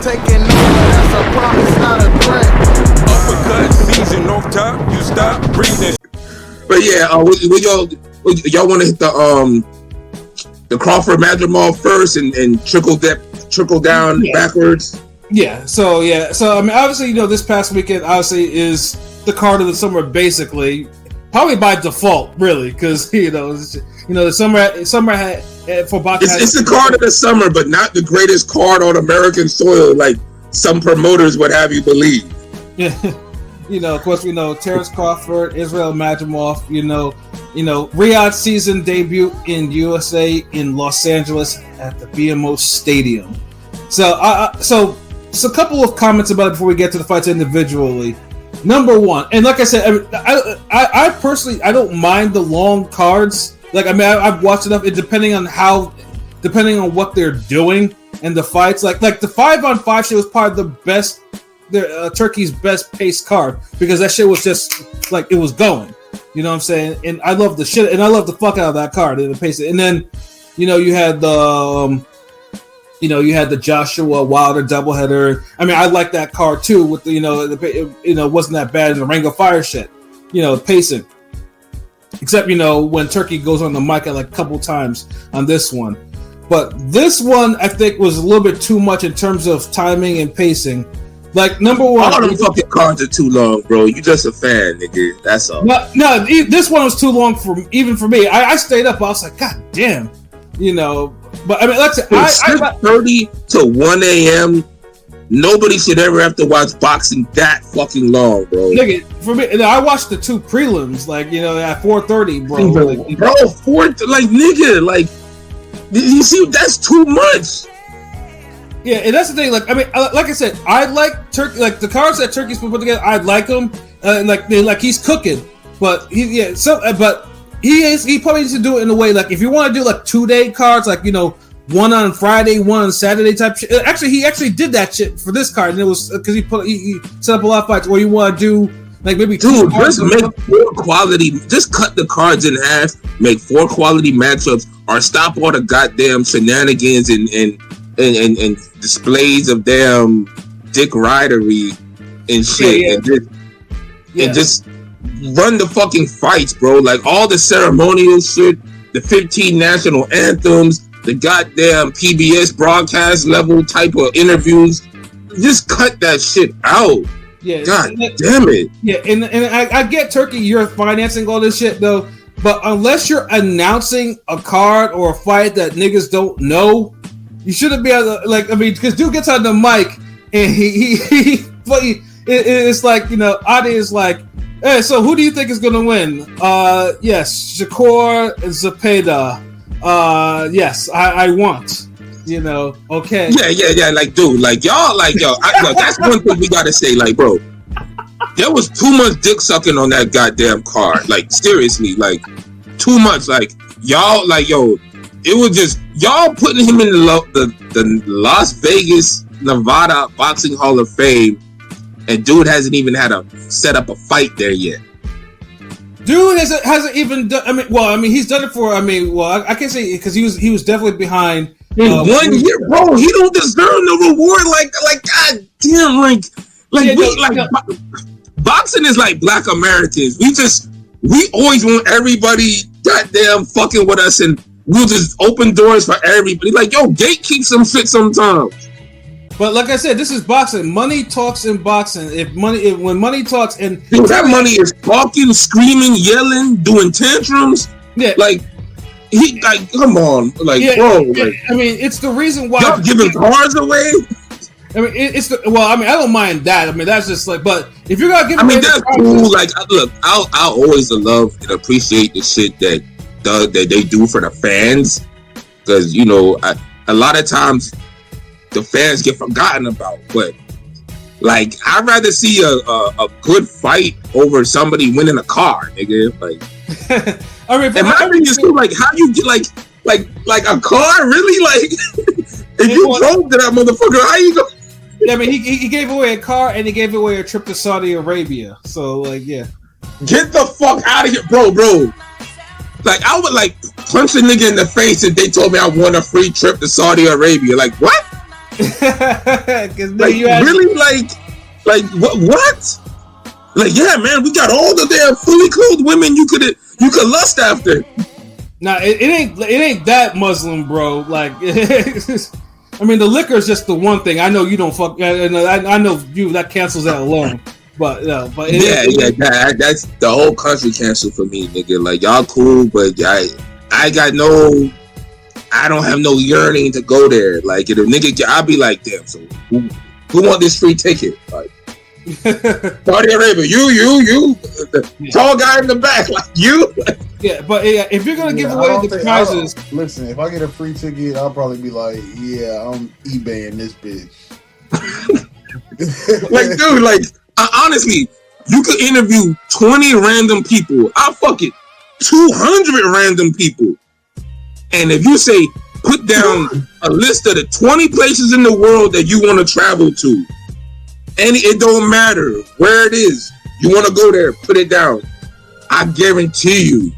taking over, that's a promise, not a threat. Uppercut season off top, you stop breathing. But yeah, y'all want to hit the Crawford Madrimov first and trickle down backwards? Yeah. So I mean, obviously, this past weekend obviously is the card of the summer, basically, probably by default, really, because the summer had for boxing. It's the card of the summer, but not the greatest card on American soil, like some promoters would have you believe. Yeah. Of course, we know Terence Crawford, Israil Madrimov, Riyadh season debut in USA in Los Angeles at the BMO Stadium. So a couple of comments about it before we get to the fights individually. Number one, and like I said, I personally, I don't mind the long cards. Like, I mean, I've watched enough, depending on what they're doing and the fights. Like the 5-on-5 shit was probably the best. Turkey's best paced card, because that shit was just like, it was going, you know what I'm saying? And I love the shit, and I love the fuck out of that card and the pace. And then, you had the Joshua Wilder doubleheader. I mean, I like that card too. With the wasn't that bad in the Ring of Fire shit, pacing. Except when Turkey goes on the mic like a couple times on this one, but this one I think was a little bit too much in terms of timing and pacing. Like, number one, all them fucking cards are too long, bro. You just a fan, nigga. That's all. No, this one was too long even for me. I stayed up. I was like, God damn, But I mean, let's say, 6:30 to 1 a.m. Nobody should ever have to watch boxing that fucking long, bro. Nigga, for me, I watched the two prelims, like, at 4:30, bro. Nigga, like, you see, that's too much. Yeah, and that's the thing. Like, I mean, like I said, I like Turkey. Like, the cards that Turkey's put together, I like them. Like he's cooking, but he probably needs to do it in a way, like, if you want to do like 2-day cards, like, one on Friday, one on Saturday type shit. Actually, he actually did that shit for this card, and it was because he set up a lot of fights. Or you want to do like maybe just make 4 quality. Just cut the cards in half, make 4 quality matchups, or stop all the goddamn shenanigans and displays of damn dick ridery and shit, and just run the fucking fights, bro. Like, all the ceremonial shit, the 15 national anthems, the goddamn PBS broadcast level type of interviews. Just cut that shit out. Yeah, God damn it. Yeah, and I get Turkey, you're financing all this shit though, but unless you're announcing a card or a fight that niggas don't know, you shouldn't be able to, like, I mean, because dude gets on the mic and it's like, Adi is like, hey, so who do you think is gonna win? Yes, Shakur Zepeda. Yes, I want. Okay. Yeah. Like, dude, like, y'all, like, yo, that's one thing we gotta say, like, bro. There was too much dick sucking on that goddamn card. Like, seriously, like, too much. Like, y'all, like, yo, it was just y'all putting him in the Las Vegas, Nevada Boxing Hall of Fame, and dude hasn't even had to set up a fight there yet. Dude hasn't even done. I mean, he's done it for. I can't say, because he was definitely behind. In 1 year, bro, he don't deserve no reward. Like, god damn, boxing is like Black Americans. We always want everybody goddamn fucking with us, and we'll just open doors for everybody. Like, yo, gatekeep some shit sometimes. But like I said, this is boxing. Money talks in boxing. When money talks, and that money is talking, screaming, yelling, doing tantrums. Yeah, like, he, like, come on, like, bro. Like, I mean, it's the reason why y'all giving cars away. I mean, I don't mind that. I mean, that's just like, but if you're gonna give, that's cool. Like, look, I'll always love and appreciate the shit that they do for the fans, because a lot of times the fans get forgotten about. But, like, I'd rather see a good fight over somebody winning a car, nigga. Like, I mean, and my thing is too, like, how you get like a car, really? Like, if you drove to that motherfucker, how you go? Yeah, I mean, he gave away a car and he gave away a trip to Saudi Arabia. So, like, yeah, get the fuck out of here, bro. Like, I would, like, punch a nigga in the face if they told me I won a free trip to Saudi Arabia. Like, what? Like really, like what? Like yeah, man, we got all the damn fully clothed women you could lust after. Nah, it ain't that Muslim, bro. Like, I mean, the liquor is just the one thing. I know you don't fuck. I know you. That cancels that alone. But that's the whole country canceled for me, nigga. Like y'all cool, but I don't have no yearning to go there. Like if a nigga, I'll be like, damn. So who want this free ticket? Like Saudi Arabia, you, the tall guy in the back, like you. Yeah, but if you're gonna give away the prizes, listen, if I get a free ticket, I'll probably be like, yeah, I'm eBaying this bitch. Like, dude, like honestly, you could interview 20 random people. I'll fuck it, 200 random people, and if you say put down a list of the 20 places in the world that you want to travel to. And it don't matter where it is. You want to go there, put it down. I guarantee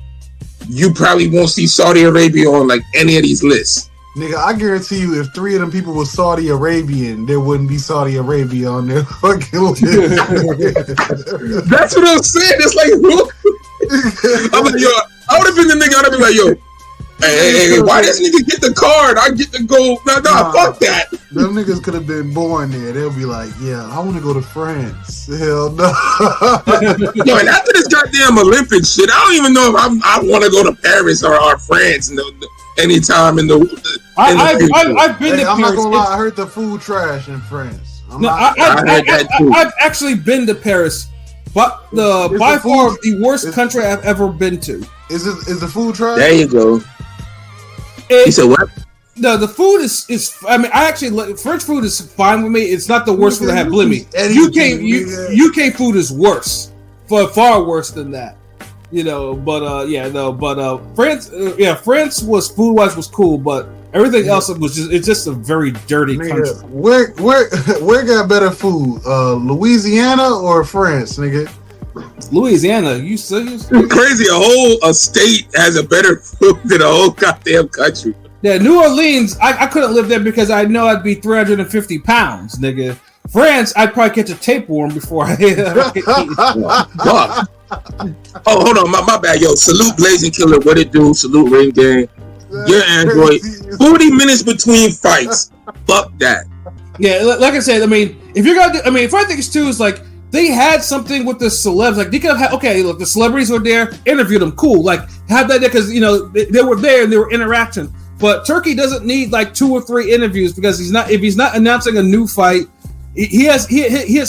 you probably won't see Saudi Arabia on like any of these lists. Nigga, I guarantee you if 3 of them people were Saudi Arabian, there wouldn't be Saudi Arabia on their fucking list. That's what I'm saying. It's like, I'm like, yo, I would have been the nigga, I'd be like, yo, hey, why does nigga get the card? I get to go. Nah, fuck that. Them niggas could have been born there. They'll be like, yeah, I want to go to France. Hell no. Yo, and after this goddamn Olympic shit, I don't even know if I want to go to Paris or France anytime in the future. I've been to Paris. I'm not gonna lie, I heard the food trash in France. I've actually been to Paris, but by far the worst country I've ever been to. Is the food trash? There you go. You said what? No, the food is. I mean, I actually French food is fine with me. It's not the worst food I have. Believe me, UK food is worse, far worse than that. You know, but France, France was food wise was cool, but everything else was it's just a very dirty country. Where got better food, Louisiana or France, nigga? Louisiana, you serious? Crazy, a state has a better food than a whole goddamn country. Yeah, New Orleans, I couldn't live there because I know I'd be 350 pounds, nigga. France, I'd probably catch a tapeworm before I eat. Oh, hold on, my bad, yo. Salute Blazing Killer, what it do? Salute Ring Gang. Your Android. 40 minutes between fights. Fuck that. Yeah, like I said, I mean, if you're gonna do, I mean, Fight Things 2 is like, they had something with the celebs. Like, they could have, okay, look, the celebrities were there, interviewed them, cool. Like, have that there because, you know, they were there and they were interaction. But Turkey doesn't need like 2 or 3 interviews because if he's not announcing a new fight, he has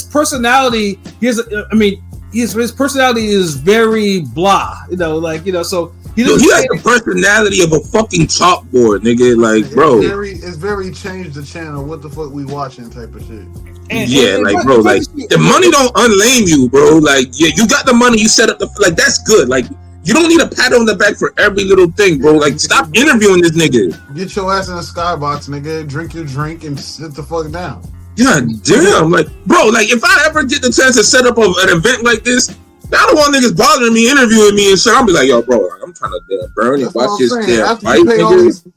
personality. His personality is very blah, you know, like, you know, so he has the personality of a fucking chalkboard, nigga. Like, bro, it's very change the channel. What the fuck we watching type of shit. Bro, like the money don't unlame you, bro. Like, yeah, you got the money, you set up like that's good. Like, you don't need a pat on the back for every little thing, bro. Like, stop interviewing this nigga. Get your ass in a skybox, nigga. Drink your drink and sit the fuck down. God damn, like, bro, like if I ever get the chance to set up an event like this, I don't want niggas bothering me, interviewing me and shit. I'll be like, yo, bro, like, I'm trying to burn and watch this damn fight, nigga.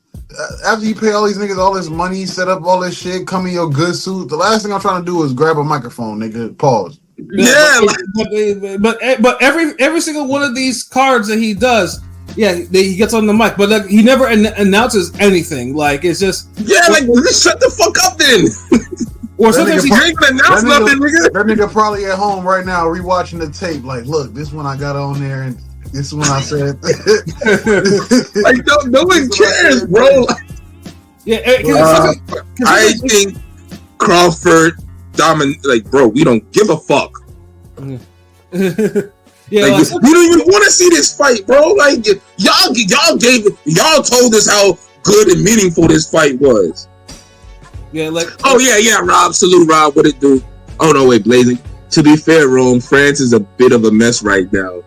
After you pay all these niggas all this money, set up all this shit, come in your good suit, the last thing I'm trying to do is grab a microphone, nigga. Pause. Yeah, but every single one of these cards that he does, he gets on the mic, but like, he never announces anything. Like, it's just like, just shut the fuck up then. Or sometimes he ain't gonna announce nothing, nigga. That nigga probably at home right now rewatching the tape. Like, look, this one I got on there, and this one I said. Like, no one cares, bro. I think Crawford like, bro, we don't give a fuck. Yeah, like, we don't even want to see this fight, bro. Like, y'all told us how good and meaningful this fight was. Yeah, like, Rob, salute Rob, what it do? Oh no, wait, Blazing. To be fair, Rome, France is a bit of a mess right now.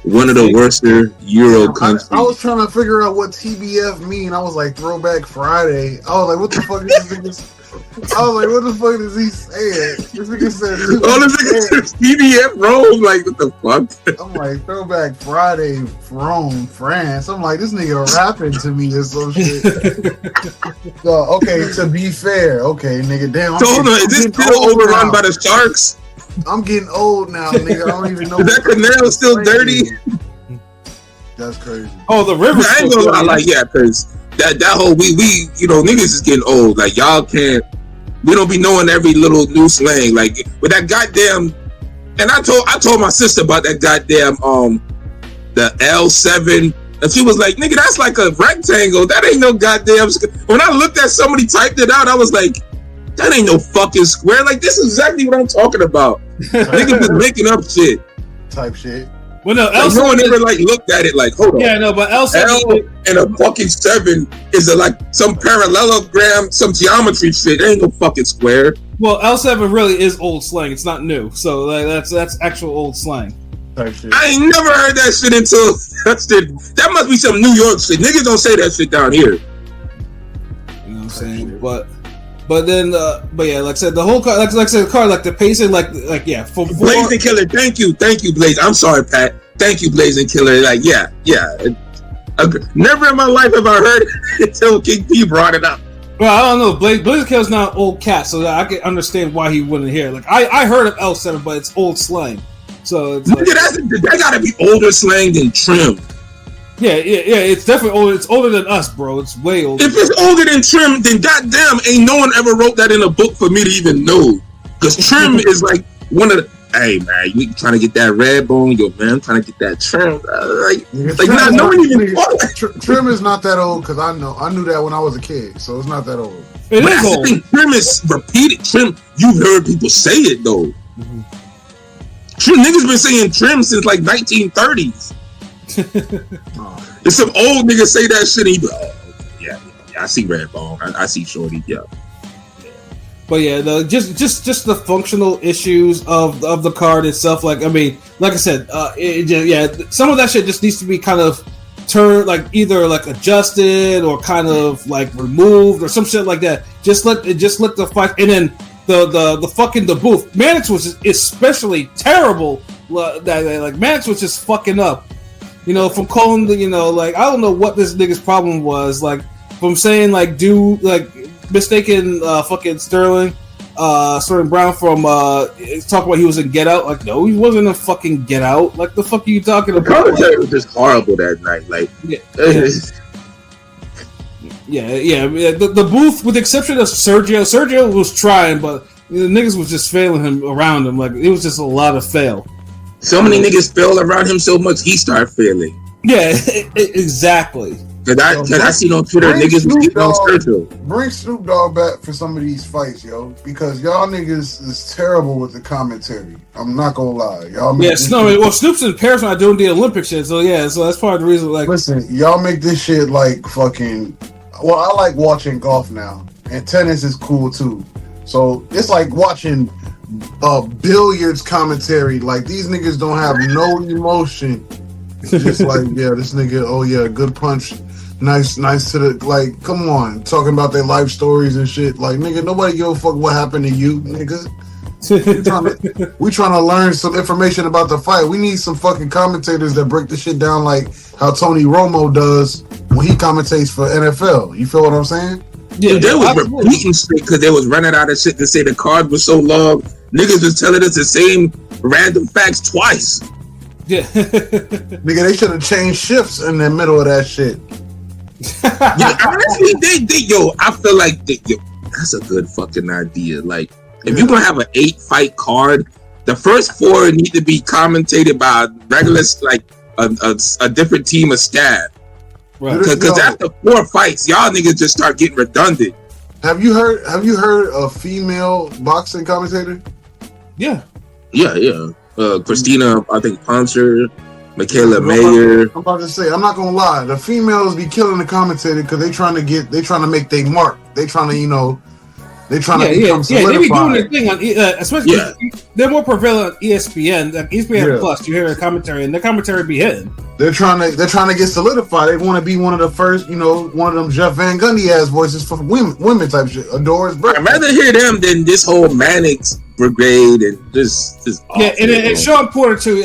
One of the worst Euro countries. I was trying to figure out what TBF mean. I was like, Throwback Friday. I was like, what the fuck is this? was like, what the fuck is he saying? This nigga said, all this nigga said CDF Rome. Like, what the fuck? I'm like, Throwback Friday, Rome, France. I'm like, this nigga rapping to me or some shit. So, okay, to be fair, okay, nigga, damn. So, hold on, is this still overrun by the Sharks? I'm getting old now, nigga. I don't even know. Is that canal still dirty? That's crazy. Oh, the river. I ain't gonna lie, like, yeah, because that whole we you know, niggas is getting old. Like, y'all can't. We don't be knowing every little new slang. Like, with that goddamn. And I told my sister about that goddamn the L7, and she was like, "Nigga, that's like a rectangle. That ain't no goddamn." When I looked at somebody typed it out, I was like, "That ain't no fucking square." Like, this is exactly what I'm talking about. Niggas just making up shit. Type shit. Well, no, Like, no one ever like looked at it like, hold on. Yeah, no, but L7 L and a fucking 7 is like some parallelogram, some geometry shit. It ain't no fucking square. Well, L7 really is old slang. It's not new, so like, that's actual old slang. Type shit. I ain't never heard that shit until that must be some New York shit. Niggas don't say that shit down here. You know what I'm saying? But then, but yeah, like I said, the whole car, like I said, the car, like the pacing, like yeah, for Blazing Killer, thank you, Blaze. I'm sorry, Pat. Thank you, Blazing Killer. Like, yeah. Never in my life have I heard it until King P brought it up. Well, I don't know. Blazing Killer's not an old cat, so I can understand why he wouldn't hear. Like, I heard of L7, but it's old slang. So it's like, that gotta be older slang than Trim. Yeah. It's definitely older. It's older than us, bro. It's way older. If it's older than Trim, then goddamn, ain't no one ever wrote that in a book for me to even know. Because Trim is like one of the. Hey man, you trying to get that red bone? Yo man, I'm trying to get that Trim. No one even. Trim is not that old because I knew that when I was a kid, so it's not that old. It but is that's old. the thing. Trim is repeated. Trim, you've heard people say it though. Mm-hmm. Trim, niggas been saying Trim since like 1930s. There's some old niggas say that shit. And he be, yeah, I see red bone. I see shorty. Yeah. But yeah, just the functional issues of the card itself. Like, I mean, like I said, some of that shit just needs to be kind of turned, like either like adjusted or kind of like removed or some shit like that. Just let the fight, and then the fucking the booth. Mannix was especially terrible. That like Mannix was just fucking up. You know, from calling the, you know, like I don't know what this nigga's problem was. Like from saying like mistaken fucking Sterling Brown from talking about he was in Get Out. Like, no, he wasn't in fucking Get Out. Like, the fuck are you talking about? The commentary was just horrible that night. Like, the booth, with the exception of Sergio was trying, but the niggas was just failing him around him. Like, it was just a lot of fail. So many niggas failed around him so much he started failing. Yeah, exactly. Cause I seen on Twitter niggas was getting on Sergio. Bring Snoop Dogg back for some of these fights, yo, because y'all niggas is terrible with the commentary. I'm not gonna lie, y'all. Snoop's in Paris when I doing the Olympic shit, so yeah, so that's part of the reason. Like, listen, y'all make this shit like fucking. Well, I like watching golf now, and tennis is cool too. So it's like watching billiards commentary. Like, these niggas don't have no emotion. Just like, yeah, this nigga, oh yeah, good punch. Nice to the, like, come on, talking about their life stories and shit. Like, nigga, nobody give a fuck what happened to you, nigga. we trying to learn some information about the fight. We need some fucking commentators that break the shit down like how Tony Romo does when he commentates for NFL. You feel what I'm saying? Yeah, they was repeating shit because they was running out of shit to say the card was so long. Niggas was telling us the same random facts twice. Yeah. Nigga, they should have changed shifts in the middle of that shit. Yeah, honestly, I feel like that's a good fucking idea. Like, if you're gonna have an 8-fight card, the first 4 need to be commentated by regular, like a different team of staff. Right. Because after 4 fights, y'all niggas just start getting redundant. Have you heard a female boxing commentator? Yeah. Christina, I think Poncher, Michaela Mayer. I'm about to say, I'm not gonna lie, the females be killing the commentator because they trying to make their mark. They trying to become solidified. They be doing their thing on, especially they're more prevalent on ESPN. Like ESPN Plus, you hear a commentary and the commentary be hitting. They're trying to get solidified. They want to be one of the first, one of them Jeff Van Gundy ass voices for women type shit. Adora's birthday. I'd rather hear them than this whole Mannix brigade and just yeah, and Sean Porter too.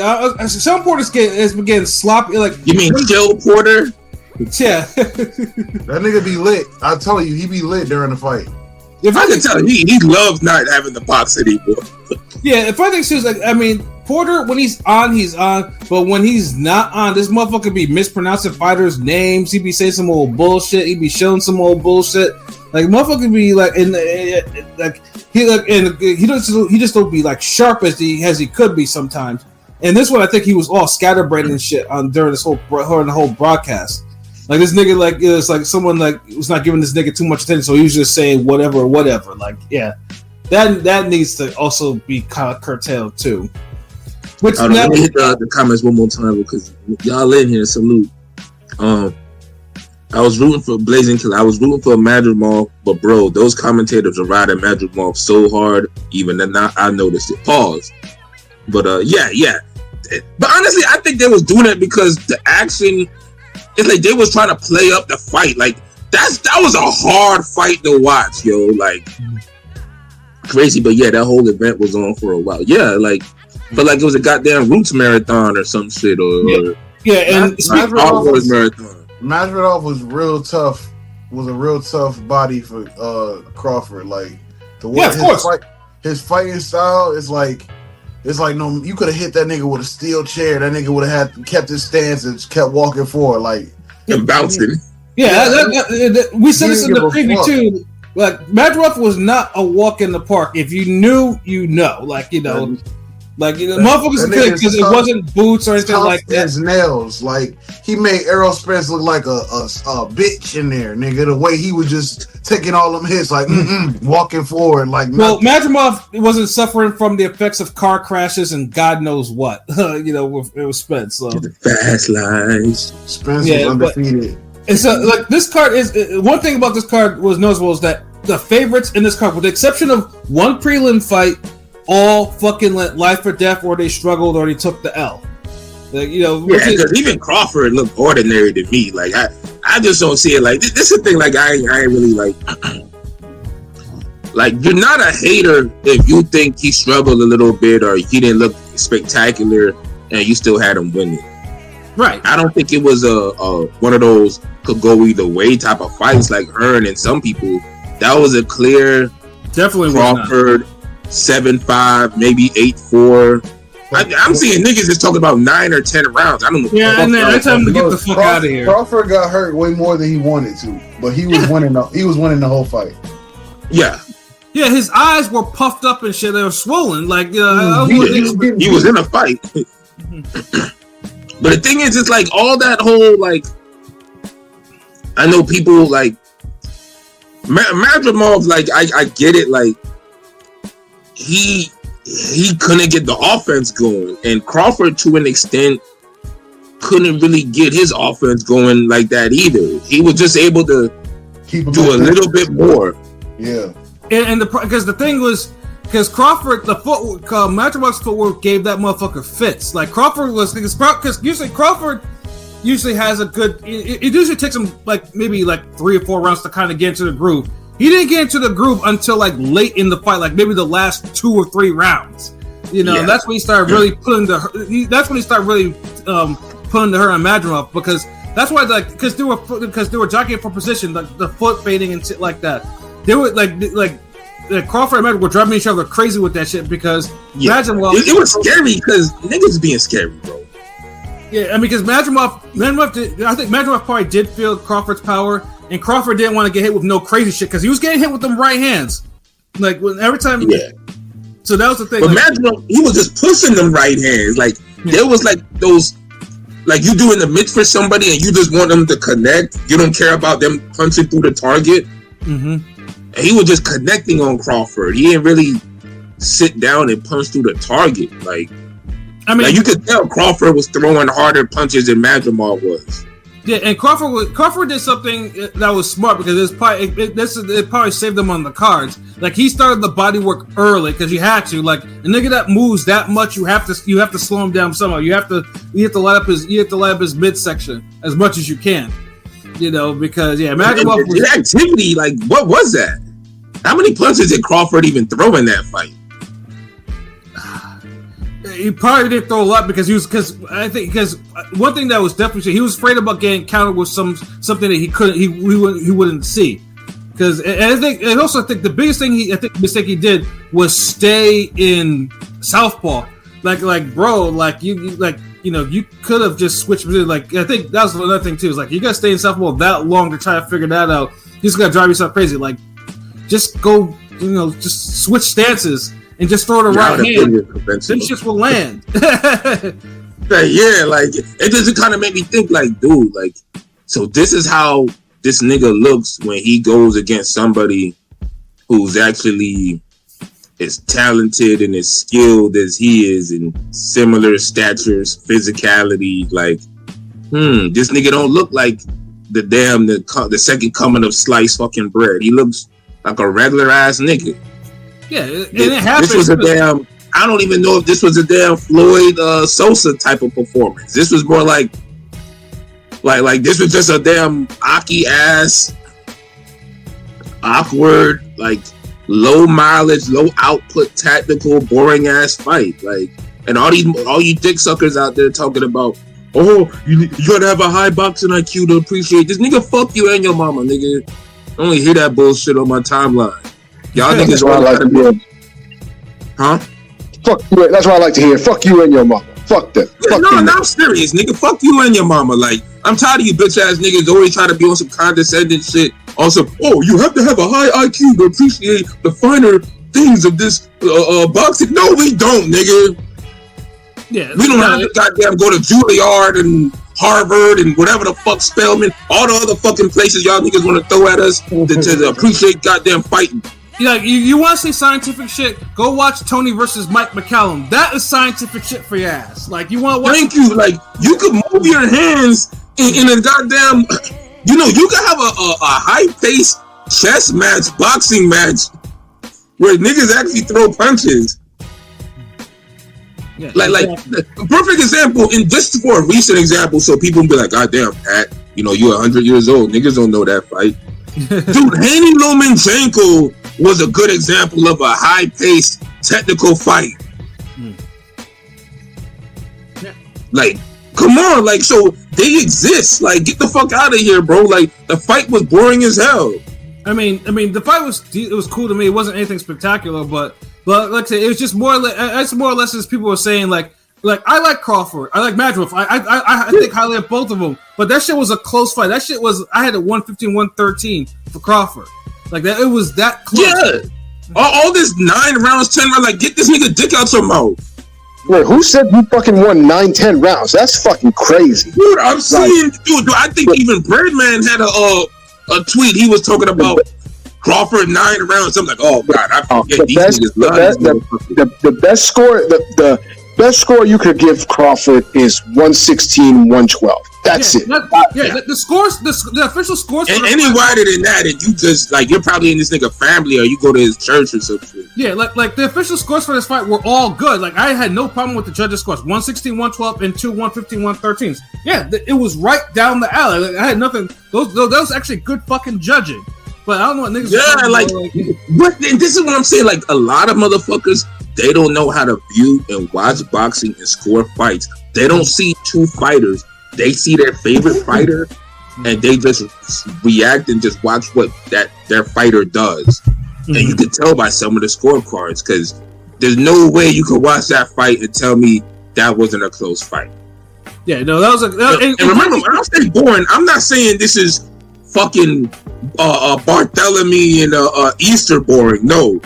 Sean Porter's has been getting sloppy. Like, you mean Joe Porter? Yeah, that nigga be lit. I tell you, he be lit during the fight. If I can tell you, he loves not having the box anymore. Yeah, if I think she's like, I mean, Porter, when he's on, but when he's not on, this motherfucker be mispronouncing fighters' names. He be saying some old bullshit. He be showing some old bullshit. Like motherfucker be like, he just don't be like sharp as he could be sometimes. And this one, I think he was all scatterbrained and shit during the whole broadcast. Like this nigga, like it's like someone like was not giving this nigga too much attention, so he was just saying whatever. Like, yeah, that needs to also be kind of curtailed too. Which let me hit the comments one more time because y'all in here. Salute. I was rooting for Blazing Killer. I was rooting for Madrimov, but bro, those commentators are riding Madrimov so hard. Even then, I noticed it. Pause. But yeah. But honestly, I think they was doing it because the action. It's like they was trying to play up the fight. Like that was a hard fight to watch, yo. Like crazy, but yeah, that whole event was on for a while. Yeah, like, but like it was a goddamn Roots marathon or some shit, or and marathon. Madrimov was real tough. Was a real tough body for Crawford. Like the way his fighting style is like. It's like no, you could have hit that nigga with a steel chair. That nigga would have kept his stance and kept walking forward, like and bouncing. Yeah, we said this in the preview too. Like Madrimov was not a walk in the park. If you knew, you know. Motherfuckers because it wasn't boots or anything like that. His nails, like he made Errol Spence look like a bitch in there, nigga. The way he was just taking all them hits, like walking forward, like. Well, Madrimov wasn't suffering from the effects of car crashes and God knows what. It was Spence. So. The fast lines. Spence was undefeated. And so, like this card is one thing about this card was noticeable is that the favorites in this card, with the exception of one prelim fight. All fucking life or death, or they struggled, or they took the L. Like because even Crawford looked ordinary to me. Like I just don't see it. Like this is the thing. Like I ain't really like. Like you're not a hater if you think he struggled a little bit or he didn't look spectacular, and you still had him winning. Right. I don't think it was a one of those could go either way type of fights like Hearn and some people. That was a clear definitely Crawford. 7-5, maybe 8-4. I'm seeing niggas just talking about 9 or 10 rounds. I don't know. Yeah, and then I tell him to get the fuck out of here. Crawford got hurt way more than he wanted to, but he was winning. He was winning the whole fight. Yeah, his eyes were puffed up and shit. They were swollen. Like he was in a fight. But the thing is, it's like all that whole like. I know people like Madrimov. Like I get it. Like. He couldn't get the offense going, and Crawford to an extent couldn't really get his offense going like that either. He was just able to do a little bit more. Yeah, and because the thing was because Crawford Madrimov's footwork gave that motherfucker fits. Like Crawford was because usually Crawford has a good. It usually takes him like maybe like 3 or 4 rounds to kind of get into the groove. He didn't get into the groove until like late in the fight, like maybe the last 2 or 3 rounds. And that's when he started really putting that's when he started really putting the hurt on Madrimov because that's why because they were jockeying for position, like the foot fading and shit like that. They were like Crawford and Madrimov were driving each other crazy with that shit because Madrimov. It was scary because niggas being scary, bro. Yeah, I mean because I think Madrimov probably did feel Crawford's power. And Crawford didn't want to get hit with no crazy shit because he was getting hit with them right hands. Like every time. Yeah. So that was the thing. But Madrimov, he was just pushing them right hands. Like there was like those, like you doing the mitts for somebody and you just want them to connect. You don't care about them punching through the target. Mm-hmm. And he was just connecting on Crawford. He didn't really sit down and punch through the target. Like, I mean, you could tell Crawford was throwing harder punches than Madrimov was. Yeah, and Crawford did something that was smart because it probably saved them on the cards. Like he started the body work early because you had to. Like a nigga that moves that much, you have to slow him down somehow. You have to light up his midsection as much as you can. Because Madrimov was the activity. Like what was that? How many punches did Crawford even throw in that fight? He probably didn't throw a lot because one thing that was definitely he was afraid about getting countered with something that he wouldn't see. Because I think the biggest mistake he did was stay in southpaw. You could have just switched. Like I think that was another thing too. Is like you gotta stay in southpaw that long to try to figure that out. You just gotta drive yourself crazy. Like just go, just switch stances. And just throw the right hand. Them shits will land. Yeah, like it just kind of made me think, like, dude, like, so this is how this nigga looks when he goes against somebody who's actually as talented and as skilled as he is, in similar statures, physicality. Like, this nigga don't look like the second coming of sliced fucking bread. He looks like a regular ass nigga. Yeah, it happened. This was a damn. I don't even know if this was a damn Floyd Sosa type of performance. This was more like this was just a damn Aki ass, awkward, like low mileage, low output, tactical, boring ass fight. Like, and all you dick suckers out there talking about, oh, you gotta have a high boxing IQ to appreciate this. Nigga, fuck you and your mama, nigga. I only hear that bullshit on my timeline. Y'all niggas what I like to hear. Huh? Fuck you. That's what I like to hear. Fuck you and your mama. Fuck that. Yeah, fuck no, I'm serious, nigga. Fuck you and your mama. Like, I'm tired of you bitch ass niggas always trying to be on some condescending shit. Also, you have to have a high IQ to appreciate the finer things of this boxing. No, we don't, nigga. Yeah, we don't have to goddamn go to Juilliard and Harvard and whatever the fuck Spelman, all the other fucking places y'all niggas want to throw at us to appreciate goddamn fighting. You want to say scientific shit? Go watch Tony versus Mike McCallum. That is scientific shit for your ass. Like, you want to watch? Thank you. Like, you could move your hands in a goddamn. You can have a high-paced chess match, boxing match, where niggas actually throw punches. Yeah, like the perfect example, and just for a recent example, so people can be like, God damn, Pat, you're 100 years old. Niggas don't know that fight. Dude, Haney Lomachenko was a good example of a high-paced technical fight. Yeah. Like, come on, like, so they exist. Like, get the fuck out of here, bro. Like, the fight was boring as hell. I mean, the fight was cool to me. It wasn't anything spectacular, but like I said, it was just more or less as people were saying, like I like Crawford, I like Madrimov, I think highly of both of them, but that shit was a close fight. That shit was, I had a 115-113 for Crawford. Like that, it was that close. Yeah, all this 9 rounds, 10 rounds, like get this nigga dick out your mouth. Wait, who said you fucking won 9-10 rounds? That's fucking crazy. Dude, I'm saying, dude, I think even Birdman had a tweet. He was talking about Crawford 9 rounds. I'm like, oh god, I forget these niggas. The best score, the best score you could give Crawford is 116-112. That's it. The scores, the official scores. And any wider than that, and you just like you're probably in this nigga family, or you go to his church or some shit. Yeah, like the official scores for this fight were all good. Like I had no problem with the judges' scores. 116-112 and 2 115-113s. Yeah, it was right down the alley. Like, I had nothing. Those was actually good fucking judging. But I don't know what niggas. Yeah, like, but this is what I'm saying. Like a lot of motherfuckers, they don't know how to view and watch boxing and score fights. They don't see two fighters. They see their favorite fighter, and they just react and just watch what their fighter does. Mm-hmm. And you can tell by some of the scorecards, because there's no way you could watch that fight and tell me that wasn't a close fight. Yeah, no, that was a. And remember, when I say boring, I'm not saying this is fucking Bartholomew and Easter boring. No,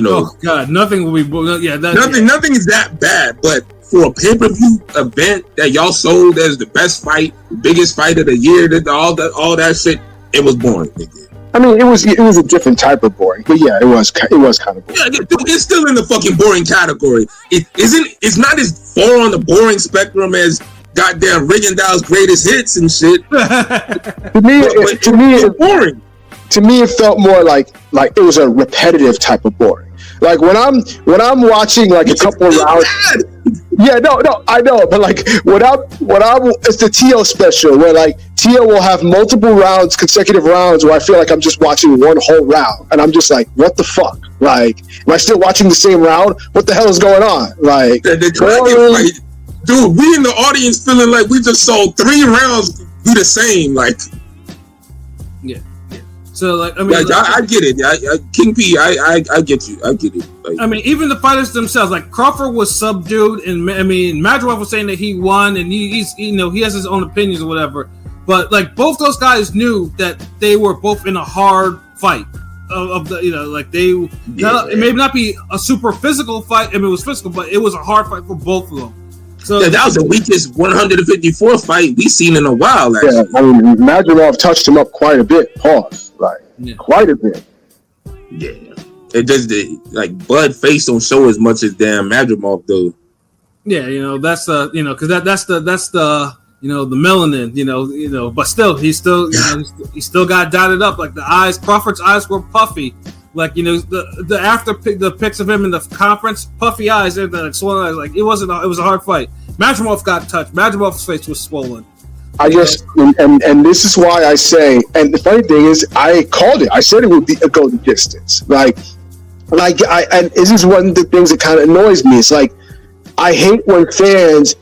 Oh god, nothing will be. Yeah, nothing is that bad. But for a pay-per-view event that y'all sold as the best fight, biggest fight of the year, all that shit, it was boring, nigga. I mean, it was a different type of boring, but yeah, it was kind of boring. Yeah, dude, it's still in the fucking boring category. It's not as far on the boring spectrum as goddamn Rigondeaux's greatest hits and shit. To me, it's boring. To me, it felt more like it was a repetitive type of boring. Like when I'm watching like a couple of rounds. Yeah, no, I know, but like when I'm, it's the Tio special where like Tio will have multiple rounds, consecutive rounds, where I feel like I'm just watching one whole round, and I'm just like, what the fuck? Like, am I still watching the same round? What the hell is going on? Like, dude, we in the audience feeling like we just saw 3 rounds be the same. Like, yeah. So like, I mean, like, I get it. King P, I get you. I get it. Like, I mean, even the fighters themselves, like Crawford was subdued, and I mean, Madrimov was saying that he won, and he has his own opinions or whatever. But like, both those guys knew that they were both in a hard fight. It may not be a super physical fight. I mean, it was physical, but it was a hard fight for both of them. So yeah, that was the weakest 154 fight we've seen in a while. Actually. Yeah, I mean, Madrimov touched him up quite a bit. Pause, quite a bit. Yeah, it just like Bud face don't show as much as damn Madrimov though. Yeah, that's because that's the the melanin, but still he still got dotted up, like the eyes. Crawford's eyes were puffy, like the after the pics of him in the conference, puffy eyes, they're like swollen eyes. Like it was a hard fight. Madrimov got touched. Madrimov's face was swollen. I just and this is why I say, and the funny thing is, I called it. I said it would go the distance. And this is one of the things that kind of annoys me. It's like I hate when fans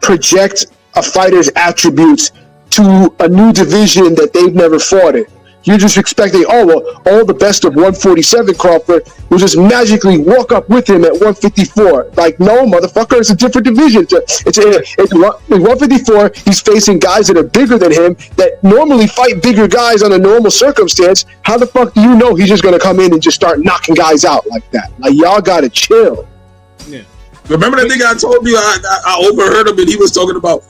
project a fighter's attributes to a new division that they've never fought in. You're just expecting, all the best of 147 Crawford will just magically walk up with him at 154. Like, no, motherfucker, it's a different division. It's 154. He's facing guys that are bigger than him that normally fight bigger guys on a normal circumstance. How the fuck do you know he's just going to come in and just start knocking guys out like that? Like, y'all got to chill. Yeah. Remember that nigga I told you I overheard him and he was talking about,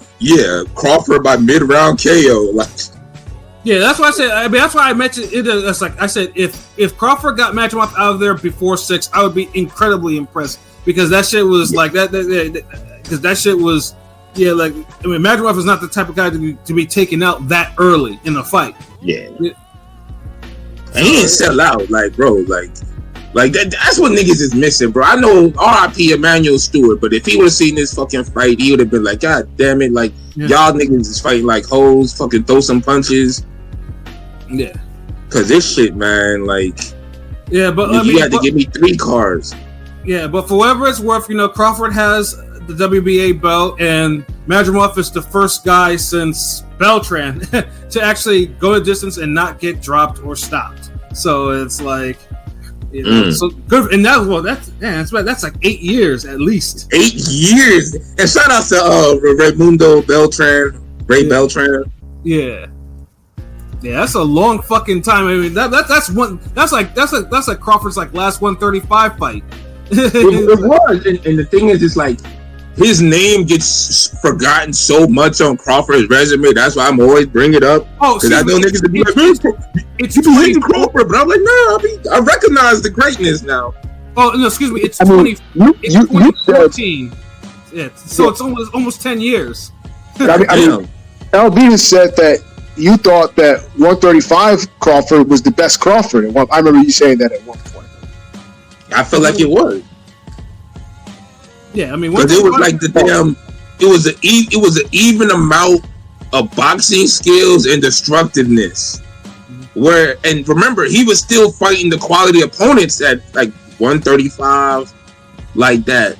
Crawford by mid-round KO. Like, yeah, that's why I said. I mean, that's why I mentioned it. It's like I said, if Crawford got Madrimov out of there before 6, I would be incredibly impressed because that shit was like that. Because that shit was, like I mean, Madrimov is not the type of guy to be taken out that early in a fight. Yeah, and he didn't sell out, like bro, like that's what niggas is missing, bro. I know R.I.P. Emmanuel Stewart, but if he would have seen this fucking fight, he would have been like, God damn it, like y'all niggas is fighting like hoes, fucking throw some punches. Yeah, cause this shit, man, like, but you had to give me 3 cards. Yeah, but for whatever it's worth, Crawford has the WBA belt, and Madrimov is the first guy since Beltran to actually go the distance and not get dropped or stopped. So it's like, so good, and that's like 8 years at least. 8 years, and shout out to Raymundo Beltran, Beltran. Yeah. Yeah, that's a long fucking time. I mean, that's like Crawford's like last 135 fight. It was, and the thing is, it's like his name gets forgotten so much on Crawford's resume. That's why I'm always bring it up. Because I know niggas to be like, it's you hating Crawford, but I'm like, no, I recognize the greatness now. Oh no, excuse me, it's 2014. So it's almost 10 years. I mean, LB has said that. You thought that 135 Crawford was the best Crawford. I remember you saying that at one point. I feel like it was. Yeah, I mean, because it was like it was an even amount of boxing skills and destructiveness. And remember, he was still fighting the quality opponents at like 135, like that.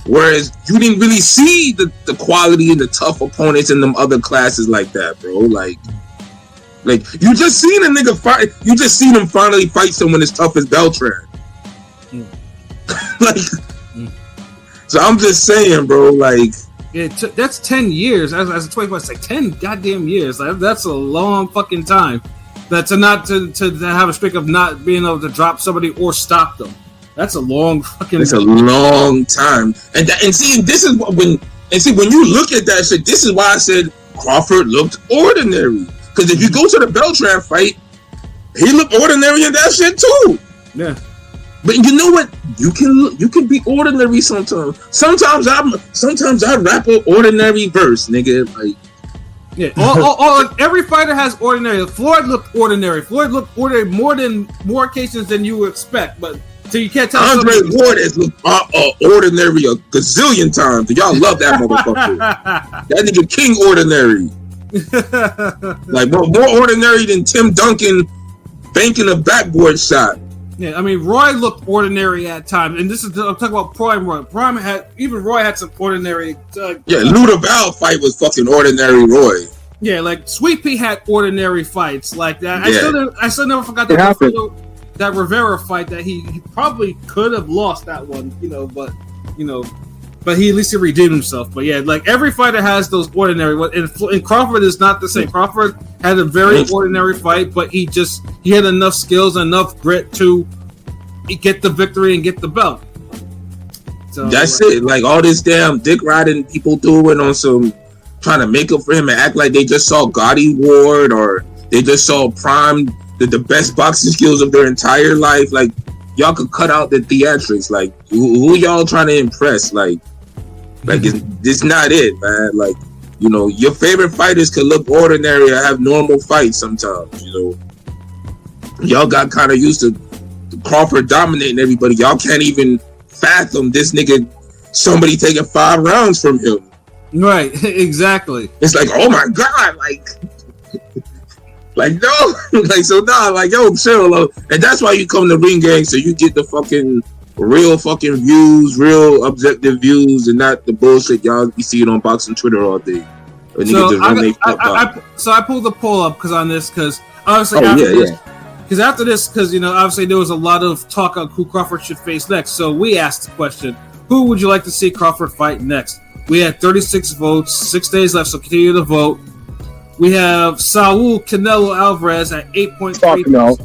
Whereas you didn't really see the quality and the tough opponents in them other classes like that, bro. Like you just seen a nigga fight. You just seen him finally fight someone as tough as Beltran. So I'm just saying, bro. Like, that's 10 years. As a 25, it's like 10 goddamn years. Like, that's a long fucking time. That's to have a streak of not being able to drop somebody or stop them. That's a long fucking. It's a long time, and this is when you look at that shit. This is why I said Crawford looked ordinary. Because if you go to the Beltran fight, he looked ordinary in that shit too. Yeah. But you know what? You can be ordinary sometimes. Sometimes I rap an ordinary verse, nigga. Like, yeah, every fighter has ordinary. Floyd looked ordinary. Floyd looked ordinary more occasions than you would expect. But so you can't tell. Andre Ward has looked ordinary a gazillion times. Y'all love that motherfucker. That nigga King ordinary. Like more ordinary than Tim Duncan banking a backboard shot. Yeah, I mean, Roy looked ordinary at times, and this is I'm talking about Prime Roy. Roy had some ordinary. Luda Val fight was fucking ordinary Roy. Yeah, like Sweet Pea had ordinary fights like that. Yeah. I still never forgot that Rivera fight that he probably could have lost that one, but he at least redeemed himself. But yeah, like every fighter has those ordinary. And Crawford is not the same. Crawford had a very ordinary fight, but he had enough skills, enough grit to get the victory and get the belt. So that's it. Like all this damn dick riding people doing on some trying to make up for him and act like they just saw Gotti Ward or they just saw Prime the best boxing skills of their entire life. Like y'all could cut out the theatrics. Like who y'all trying to impress? Like it's not it, man. Like, your favorite fighters could look ordinary or have normal fights sometimes, Y'all got kind of used to Crawford dominating everybody. Y'all can't even fathom this nigga, somebody taking 5 rounds from him. Right, exactly. It's like, oh my God, like no, like, so nah, like, yo, chill. And that's why you come to Ring Gang, so you get the fucking real fucking views, real objective views, and not the bullshit y'all be seeing on boxing Twitter all day. So I pulled the poll up because obviously obviously there was a lot of talk on who Crawford should face next. So we asked the question: who would you like to see Crawford fight next? We had 36 votes, 6 days left, so continue to vote. We have Saul Canelo Alvarez at 8.3%. Fuck no.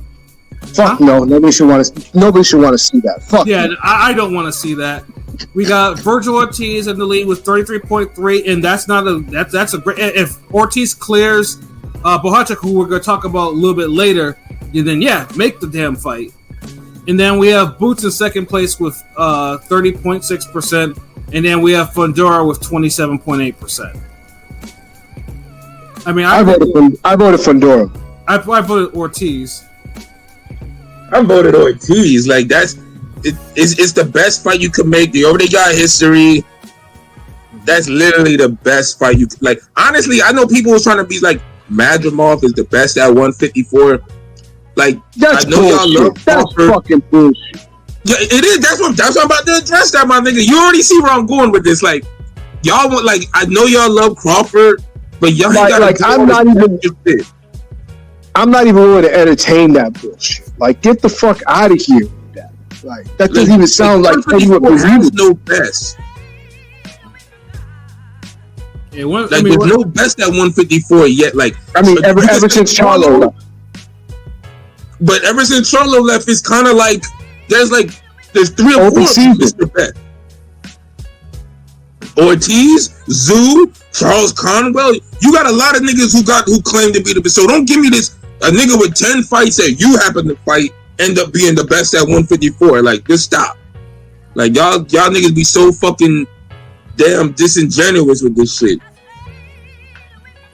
Fuck no. Nobody should want to see that. Fuck yeah, no. I don't want to see that. We got Virgil Ortiz in the lead with 33.3, and that's a great. If Ortiz clears Bohachek, who we're going to talk about a little bit later, then make the damn fight. And then we have Boots in second place with 30.6%, and then we have Fundora with 27.8%. I mean, I voted Fundora. I voted Ortiz. I voted Ortiz. Like it's the best fight you could make. They already got history. That's literally the best fight you could, like. Honestly, I know people was trying to be like Madrimov is the best at 154. Like that's I know bullshit. Y'all love that's Crawford. Fucking bullshit. Yeah, it is. That's what I'm about to address. That, my nigga. You already see where I'm going with this. Like y'all want. Like I know y'all love Crawford, but y'all I'm not even willing to entertain that bullshit. Like, get the fuck out of here with that. Like, that doesn't even sound like anyone has no best. Yeah, there's no best at 154 yet. Like, I mean, ever since Charlo left. But ever since Charlo left, it's kind of like there's 3 or 4 Mr. Bet. Ortiz, Zoo, Charles Conwell. You got a lot of niggas who claim to be the best. So don't give me this. A nigga with 10 fights that you happen to fight end up being the best at 154. Like, just stop. Like, y'all niggas be so fucking damn disingenuous with this shit.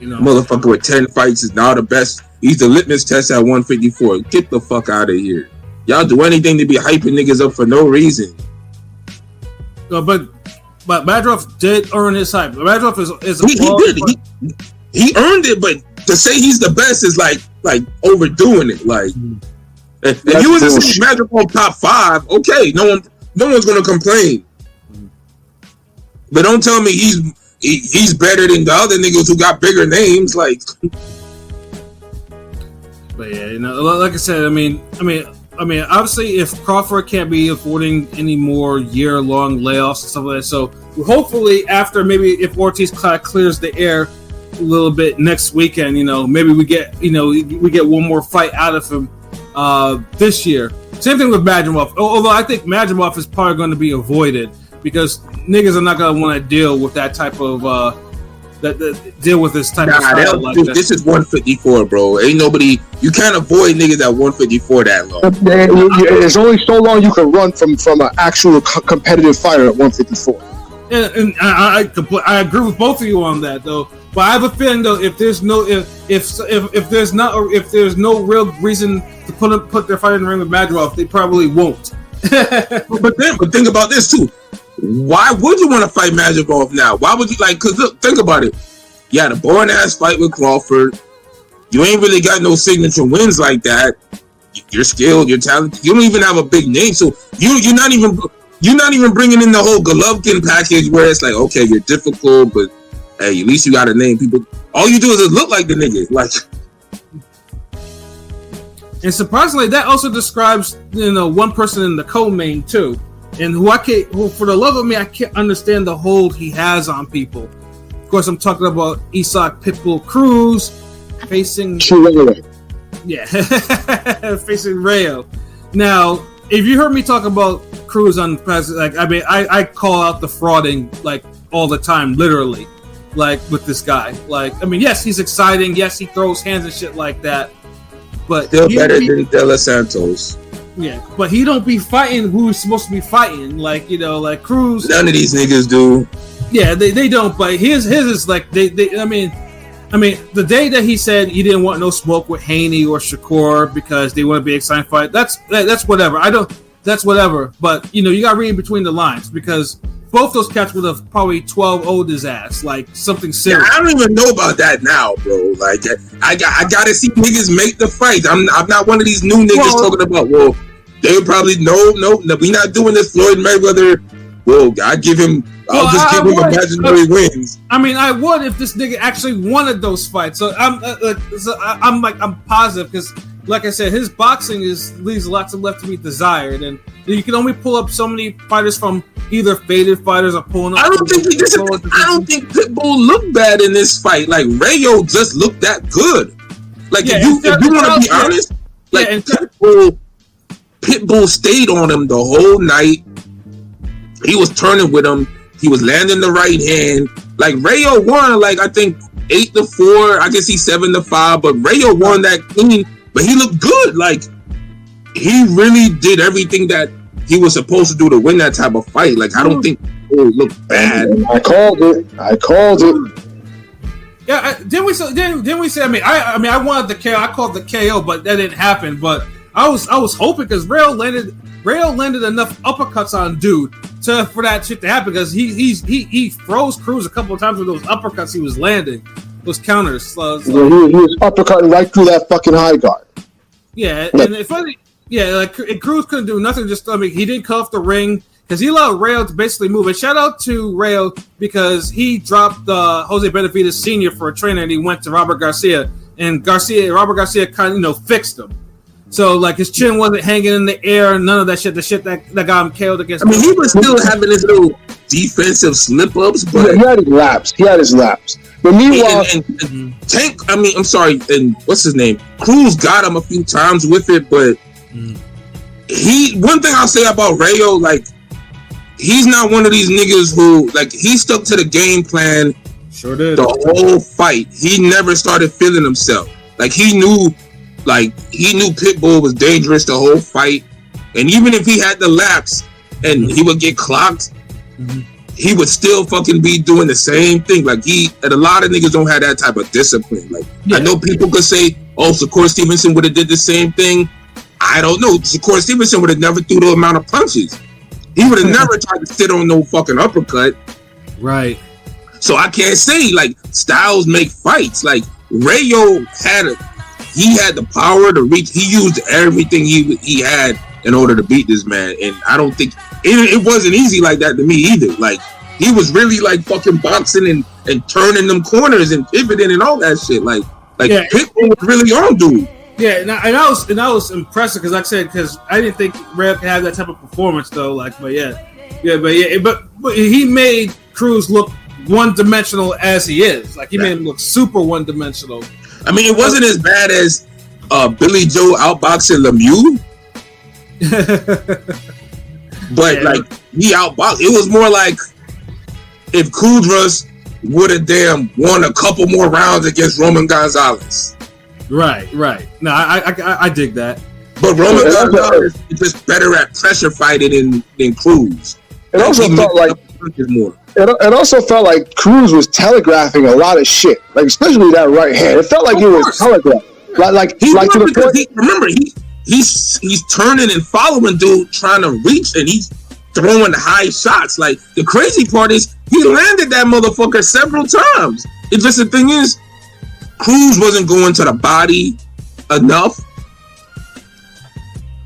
Motherfucker with 10 fights is now the best. He's the litmus test at 154. Get the fuck out of here. Y'all do anything to be hyping niggas up for no reason. But Madrimov did earn his hype. Madrimov is a he did. He earned it, but to say he's the best is like overdoing it. Like, if you was to say Madrimov top 5, okay, no one's gonna complain. But don't tell me he's better than the other niggas who got bigger names. Like, but yeah, like I said, I mean, obviously, if Crawford can't be affording any more year-long layoffs and stuff like that, so hopefully, after maybe if Ortiz clears the air a little bit next weekend, maybe we get one more fight out of him this year. Same thing with Madrimov. Although I think Madrimov is probably going to be avoided because niggas are not going to want to deal with that type of that deal with this type of style like this is 154, bro. Ain't nobody. You can't avoid niggas at 154 that long. There's only so long you can run from an actual competitive fighter at 154. And I agree with both of you on that though. But I have a feeling though, if there's no real reason to put their fight in the ring with Madrimov, they probably won't. but think about this too. Why would you want to fight Madrimov now? Why would you like? Because look, think about it. You had a boring ass fight with Crawford. You ain't really got no signature wins like that. You're skilled, you're talented. You don't even have a big name, so you're not even bringing in the whole Golovkin package where it's like, okay, you're difficult, but hey, at least you got a name. People, all you do is look like the nigga. Like, and surprisingly, that also describes one person in the co-main too, and who for the love of me, I can't understand the hold he has on people. Of course, I'm talking about Isaac Pitbull Cruz facing facing Rayo. Now, if you heard me talk about Cruz on I call out the frauding like all the time, literally, like with this guy. Like, I mean, yes, he's exciting. Yes, he throws hands and shit like that. But still better than De Los Santos. Yeah, but he don't be fighting who he's supposed to be fighting. Like, like Cruz. None of these niggas do. Yeah, they don't. But his is like I mean, the day that he said he didn't want no smoke with Haney or Shakur because they want to be exciting fight. That's whatever. That's whatever. But you got to read between the lines because both those cats would have probably 12-0'd his ass, like something serious. Yeah, I don't even know about that now, bro. Like, I gotta see niggas make the fight. I'm not one of these new niggas talking about. Well, they would probably no, we not doing this. Floyd Mayweather. Well, I'll give him imaginary wins. I mean, I would if this nigga actually wanted those fights. So I'm positive because, like I said, his boxing leaves lots of left to be desired, and you can only pull up so many fighters from either faded fighters or pulling up. I don't think Pitbull looked bad in this fight. Like Rayo just looked that good. Like if you want to be honest, like Pitbull stayed on him the whole night. He was turning with him. He was landing the right hand. Like Rayo won, like I think 8-4. I guess he's 7-5, but Rayo won that clean. But he looked good. Like he really did everything that he was supposed to do to win that type of fight. Like I don't think it looked bad. I called it. Yeah, didn't we say? I mean, I wanted the KO. I called the KO, but that didn't happen. But I was hoping because Rayo landed enough uppercuts on dude for that shit to happen because he froze Cruz a couple of times with those uppercuts he was landing, those counters. He was uppercutting right through that fucking high guard. Yeah, and if Cruz couldn't do nothing. Just he didn't cut off the ring because he allowed Rayo to basically move. And shout out to Rayo because he dropped Jose Benavidez Sr. for a trainer and he went to Robert Garcia, and Robert Garcia kind of fixed him. So, like, his chin wasn't hanging in the air, none of that shit. The shit that got him KO'd against. I mean, he was still having his little defensive slip-ups, but he had his laps. But meanwhile, Tank. I mean, I'm sorry. And what's his name? Cruz got him a few times with it, but one thing I'll say about Rayo, like, he's not one of these niggas who, like, he stuck to the game plan. Sure did. The whole fight. He never started feeling himself. Like, he knew Pitbull was dangerous the whole fight, and even if he had the laps and he would get clocked, he would still fucking be doing the same thing. Like and a lot of niggas don't have that type of discipline. Like I know people could say, "Oh, Shakur Stevenson would have did the same thing." I don't know. Shakur Stevenson would have never threw the amount of punches. He would have never tried to sit on no fucking uppercut. Right. So I can't say like styles make fights. Like Rayo had the power to reach. He used everything he had in order to beat this man, and I don't think it wasn't easy like that to me either. Like he was really like fucking boxing and turning them corners and pivoting and all that shit. Like Pitbull was really on dude. Yeah, and I was impressed because, like I said, because I didn't think Rev could have that type of performance though. Like, but he made Cruz look one-dimensional as he is. Like he made him look super one-dimensional. I mean, it wasn't as bad as Billy Joe outboxing Lemieux, but like he outboxed. It was more like if Kudras would have damn won a couple more rounds against Roman Gonzalez. Right. No, I dig that. But Roman Gonzalez is just better at pressure fighting than Cruz. It also felt like more. It also felt like Cruz was telegraphing a lot of shit, like especially that right hand. It felt like he was telegraphing, like to the point. Remember, he's turning and following dude, trying to reach, and he's throwing high shots. Like the crazy part is he landed that motherfucker several times. It's just the thing is, Cruz wasn't going to the body enough,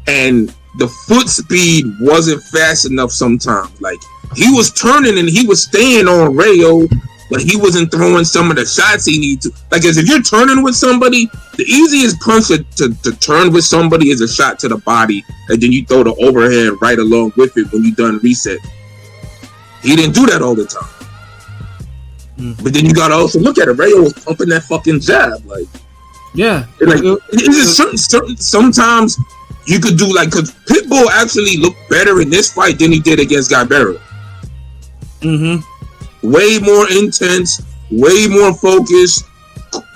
and the foot speed wasn't fast enough sometimes. Like he was turning and he was staying on Rayo, but he wasn't throwing some of the shots he needed to. Like, as if you're turning with somebody, the easiest punch to turn with somebody is a shot to the body, and then you throw the overhand right along with it when you're done reset. He didn't do that all the time. But then you gotta also look at it. Rayo was pumping that fucking jab, like, yeah. Like, it's just certain sometimes you could do, like, because Pitbull actually looked better in this fight than he did against Guybera. Way more intense, way more focused,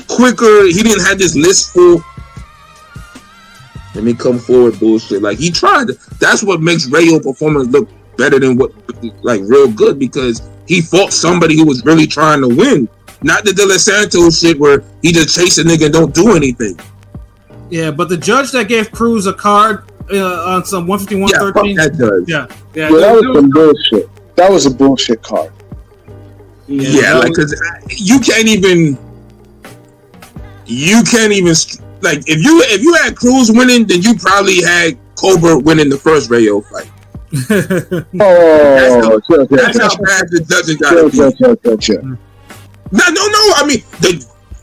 quicker. He didn't have this listful, let me come forward bullshit. Like, he tried. That's what makes Rayo performance look better than what, like, real good, because he fought somebody who was really trying to win. Not the De Los Santos shit where he just chase a nigga and don't do anything. Yeah, but the judge that gave Cruz a card on some 151-13. Yeah, fuck that judge. Yeah, that was some bullshit. That was a bullshit card. Yeah, like, because you can't even like, if you had Cruz winning, then you probably had Cobra winning the first Rayo fight. That's how bad the judging got to be. No.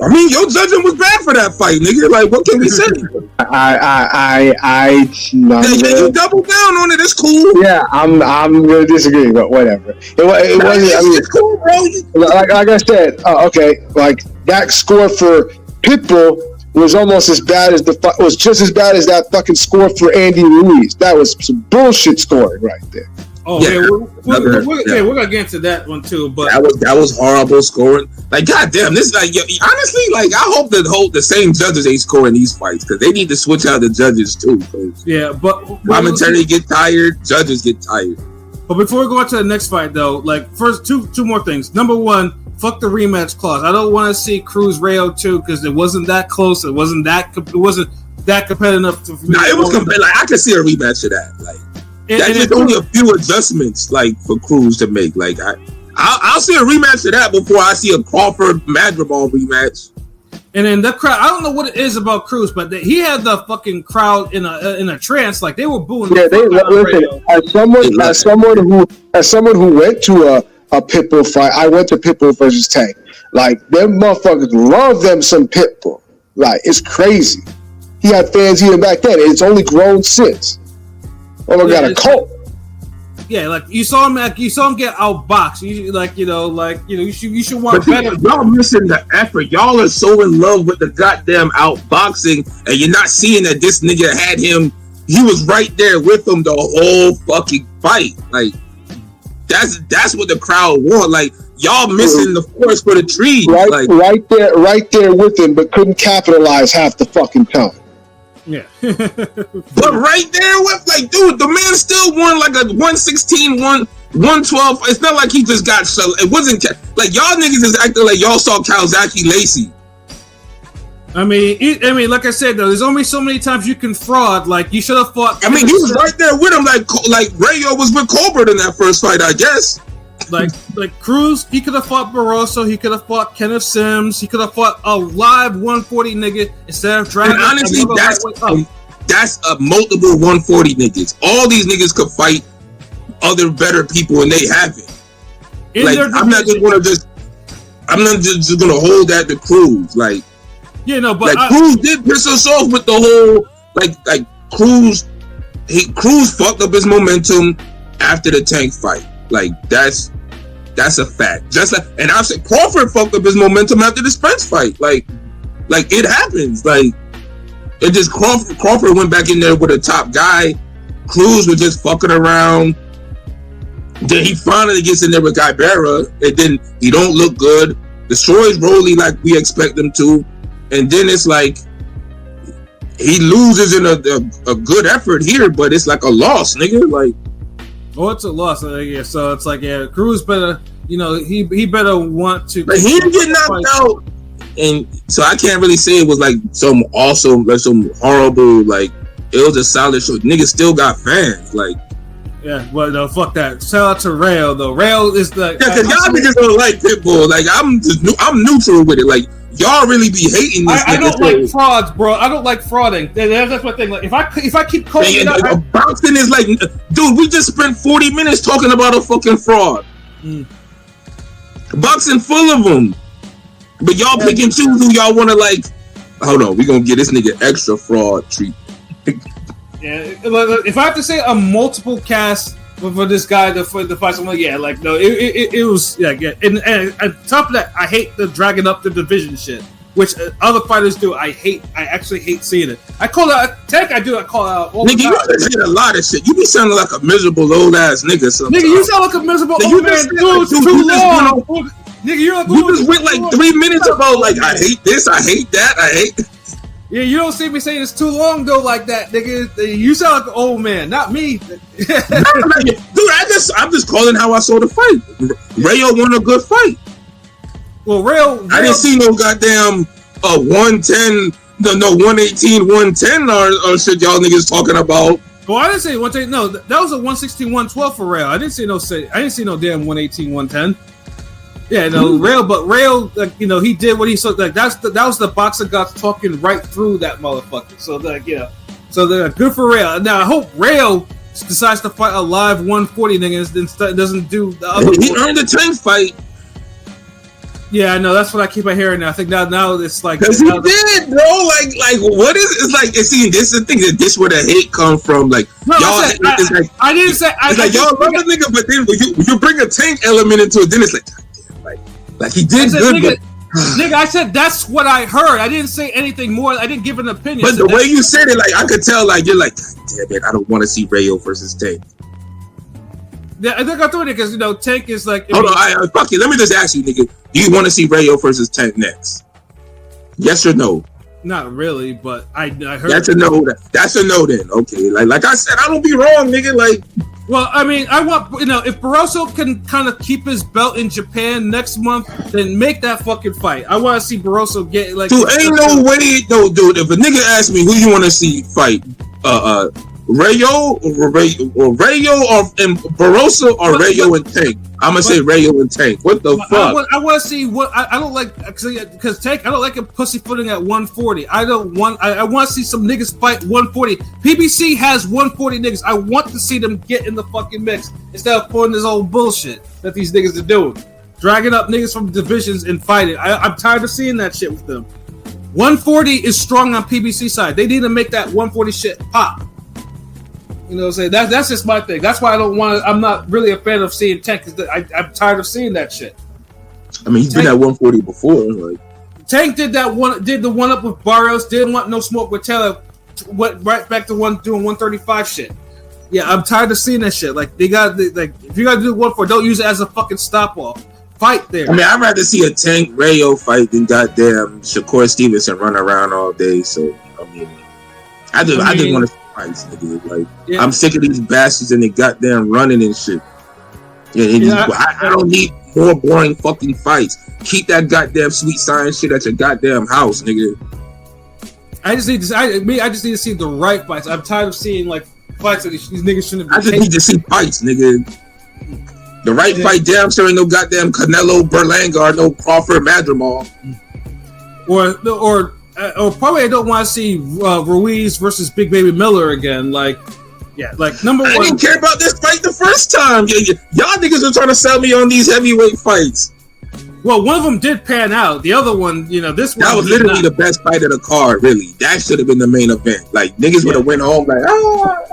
I mean, your judging was bad for that fight, nigga. Like, what can we say? You double down on it. It's cool. Yeah, I'm gonna disagree, but whatever. It wasn't. I mean, it's cool, bro. Like I said, okay, like that score for Pitbull was almost as bad as was just as bad as that fucking score for Andy Ruiz. That was some bullshit scoring right there. Oh yeah, we're gonna get into that one too. But that was horrible scoring. Like, goddamn, this, like, honestly, like, I hope the same judges ain't scoring these fights, because they need to switch out the judges too. Yeah, but commentary get tired, judges get tired. But before we go on to the next fight, though, like, first two more things. Number one, fuck the rematch clause. I don't want to see Cruz Rayo 2 because it wasn't that close. It wasn't that competitive enough. Nah, it was competitive. Like, I could see a rematch of that. Like, that's only a few adjustments, like, for Cruz to make. Like, I'll see a rematch of that before I see a Crawford Madrimov rematch. And then the crowd, I don't know what it is about Cruz, but he had the fucking crowd in a trance. Like, they were booing. Yeah, they listen. As someone who went to a Pitbull fight, I went to Pitbull versus Tank. Like, them motherfuckers love them some Pitbull. Like, it's crazy. He had fans even back then. It's only grown since. Oh my God, a cult. Yeah, like, you saw him get outboxed. You should want better. Y'all missing the effort. Y'all are so in love with the goddamn outboxing, and you're not seeing that this nigga had him. He was right there with him the whole fucking fight. Like, that's what the crowd want. Like, y'all missing the forest for the trees. Right there with him, but couldn't capitalize half the fucking time. Yeah. But right there with, like, dude, the man still won like a 116, 112. It's not like he just got so. It wasn't like y'all niggas is acting like y'all saw Kawasaki Lacey. I mean, like I said, though, there's only so many times you can fraud. Like, you should have fought. I mean, he was right there with him, like Rayo was with Colbert in that first fight, I guess. Like Cruz, he could have fought Barroso, he could have fought Kenneth Sims, he could have fought a live 140 nigga instead of dragging. And honestly, that's a multiple 140 niggas. All these niggas could fight other better people, and they haven't. Like, I'm not just gonna hold that to Cruz. Like, yeah, no, but like, Cruz did piss us off with the whole like Cruz fucked up his momentum after the Tank fight. Like, that's a fact. Just like, and I said Crawford fucked up his momentum after the Spence fight. Like it happens. Like, it just Crawford went back in there with a top guy. Cruz was just fucking around. Then he finally gets in there with Guybera, and then he don't look good. Destroys Rolly like we expect him to, and then it's like he loses in a good effort here, but it's like a loss, nigga. Like, oh, it's a loss. Yeah, so it's like, yeah, Cruz better, he better want to. But he didn't get knocked out, and so I can't really say it was like some awesome, like some horrible, like it was a solid show. Niggas still got fans, like. Yeah, well, no, fuck that. Shout out to Rail though. Rail is the because y'all niggas don't like Pitbull. Like I'm neutral with it. Like y'all really be hating this. I don't like frauds, bro. I don't like frauding. That's my thing. Like if I keep calling it out, boxing is like, dude, we just spent 40 minutes talking about a fucking fraud. Boxing full of them, but y'all pick and choose who y'all want to like. Hold on, we gonna get this nigga extra fraud treatment. Yeah, if I have to say a multiple cast for this guy to fight, I'm like, yeah, like no, it was yeah. And on top of that, I hate the dragging up the division shit, which other fighters do. I actually hate seeing it. I call out Tank. I call out all nigga, the time. You hate a lot of shit. You be sounding like a miserable old ass nigga. Sometimes. Nigga, you sound like a miserable old man. Dude, too long. Nigga, you just went like 3 minutes about like I hate this, I hate that, I hate. Yeah, you don't see me saying it's too long though, like that, nigga. You sound like an old man, not me. Dude, I'm just calling how I saw the fight. Rayo won a good fight. Well, Rayo I didn't see no goddamn 110, no 118, 110 or shit y'all niggas talking about. Well, I didn't say 110. No, that was a 116, 112 for Rayo. I didn't see no damn 118, 110. Yeah, no, Rail, but Rail, like, he did what he saw. Like that was the boxer gods talking right through that motherfucker. So like, so they're good for Rail. Now I hope Rail decides to fight a live 140 niggas, then doesn't do the other. He earned the Tank fight. Yeah, I know. That's what I keep hearing. I think now it's like because he did, bro. Like what is it's like? See, this is the thing that this where the hate come from. Like no, y'all, I didn't say. It's like y'all love a nigga, but then when you bring a Tank element into it, then it's like. Like he did good, nigga. I said that's what I heard. I didn't say anything more. I didn't give an opinion. But the way you said it, like I could tell, like you're like, damn it, I don't want to see Rayo versus Tank. Yeah, I think I thought it because Tank is like. Hold on, fuck you. Let me just ask you, nigga. Do you want to see Rayo versus Tank next? Yes or no? Not really, but I heard. That's a no. That's a no then. Okay, like I said, I don't be wrong, nigga. Like. Well, I mean, I want if Barroso can kind of keep his belt in Japan next month, then make that fucking fight. I want to see Barroso get like. Dude, ain't no way, no, dude. If a nigga asks me who you want to see fight, Rayo or Barroso or Rayo and Tank, I'm gonna say Rayo and Tank. What the fuck? I want to see what I don't like because Tank. I don't like him pussyfooting at 140. I want to see some niggas fight 140. PBC has 140 niggas. I want to see them get in the fucking mix instead of pulling this old bullshit that these niggas are doing, dragging up niggas from divisions and fighting. I'm tired of seeing that shit with them. 140 is strong on PBC side. They need to make that 140 shit pop. You know what I'm saying? That's just my thing. That's why I don't want to. I'm not really a fan of seeing Tank because I'm tired of seeing that shit. I mean, he's been at 140 before. Like Tank did the one up with Barrios. Didn't want no smoke with Taylor. Went right back to doing 135 shit. Yeah, I'm tired of seeing that shit. Like if you gotta do 140, don't use it as a fucking stop off. Fight there. I mean, I'd rather see a Tank Rayo fight than goddamn Shakur Stevenson run around all day. So I mean, I just want to. Like I'm sick of these bastards and they goddamn running and shit. I don't need more boring fucking fights. Keep that goddamn sweet science shit at your goddamn house, nigga. I just need to see the right fights. I'm tired of seeing like fights that these niggas shouldn't be. I just need to see fights, nigga. The right fight, damn sure ain't no goddamn Canelo Berlanga or no Crawford Madrimov. Or probably I don't want to see Ruiz versus Big Baby Miller again. Like number one. I didn't care about this fight the first time. Y'all niggas are trying to sell me on these heavyweight fights. Well, one of them did pan out. The other one, this one. That was literally the best fight of the card, really. That should have been the main event. Like, niggas would have went home like, ah.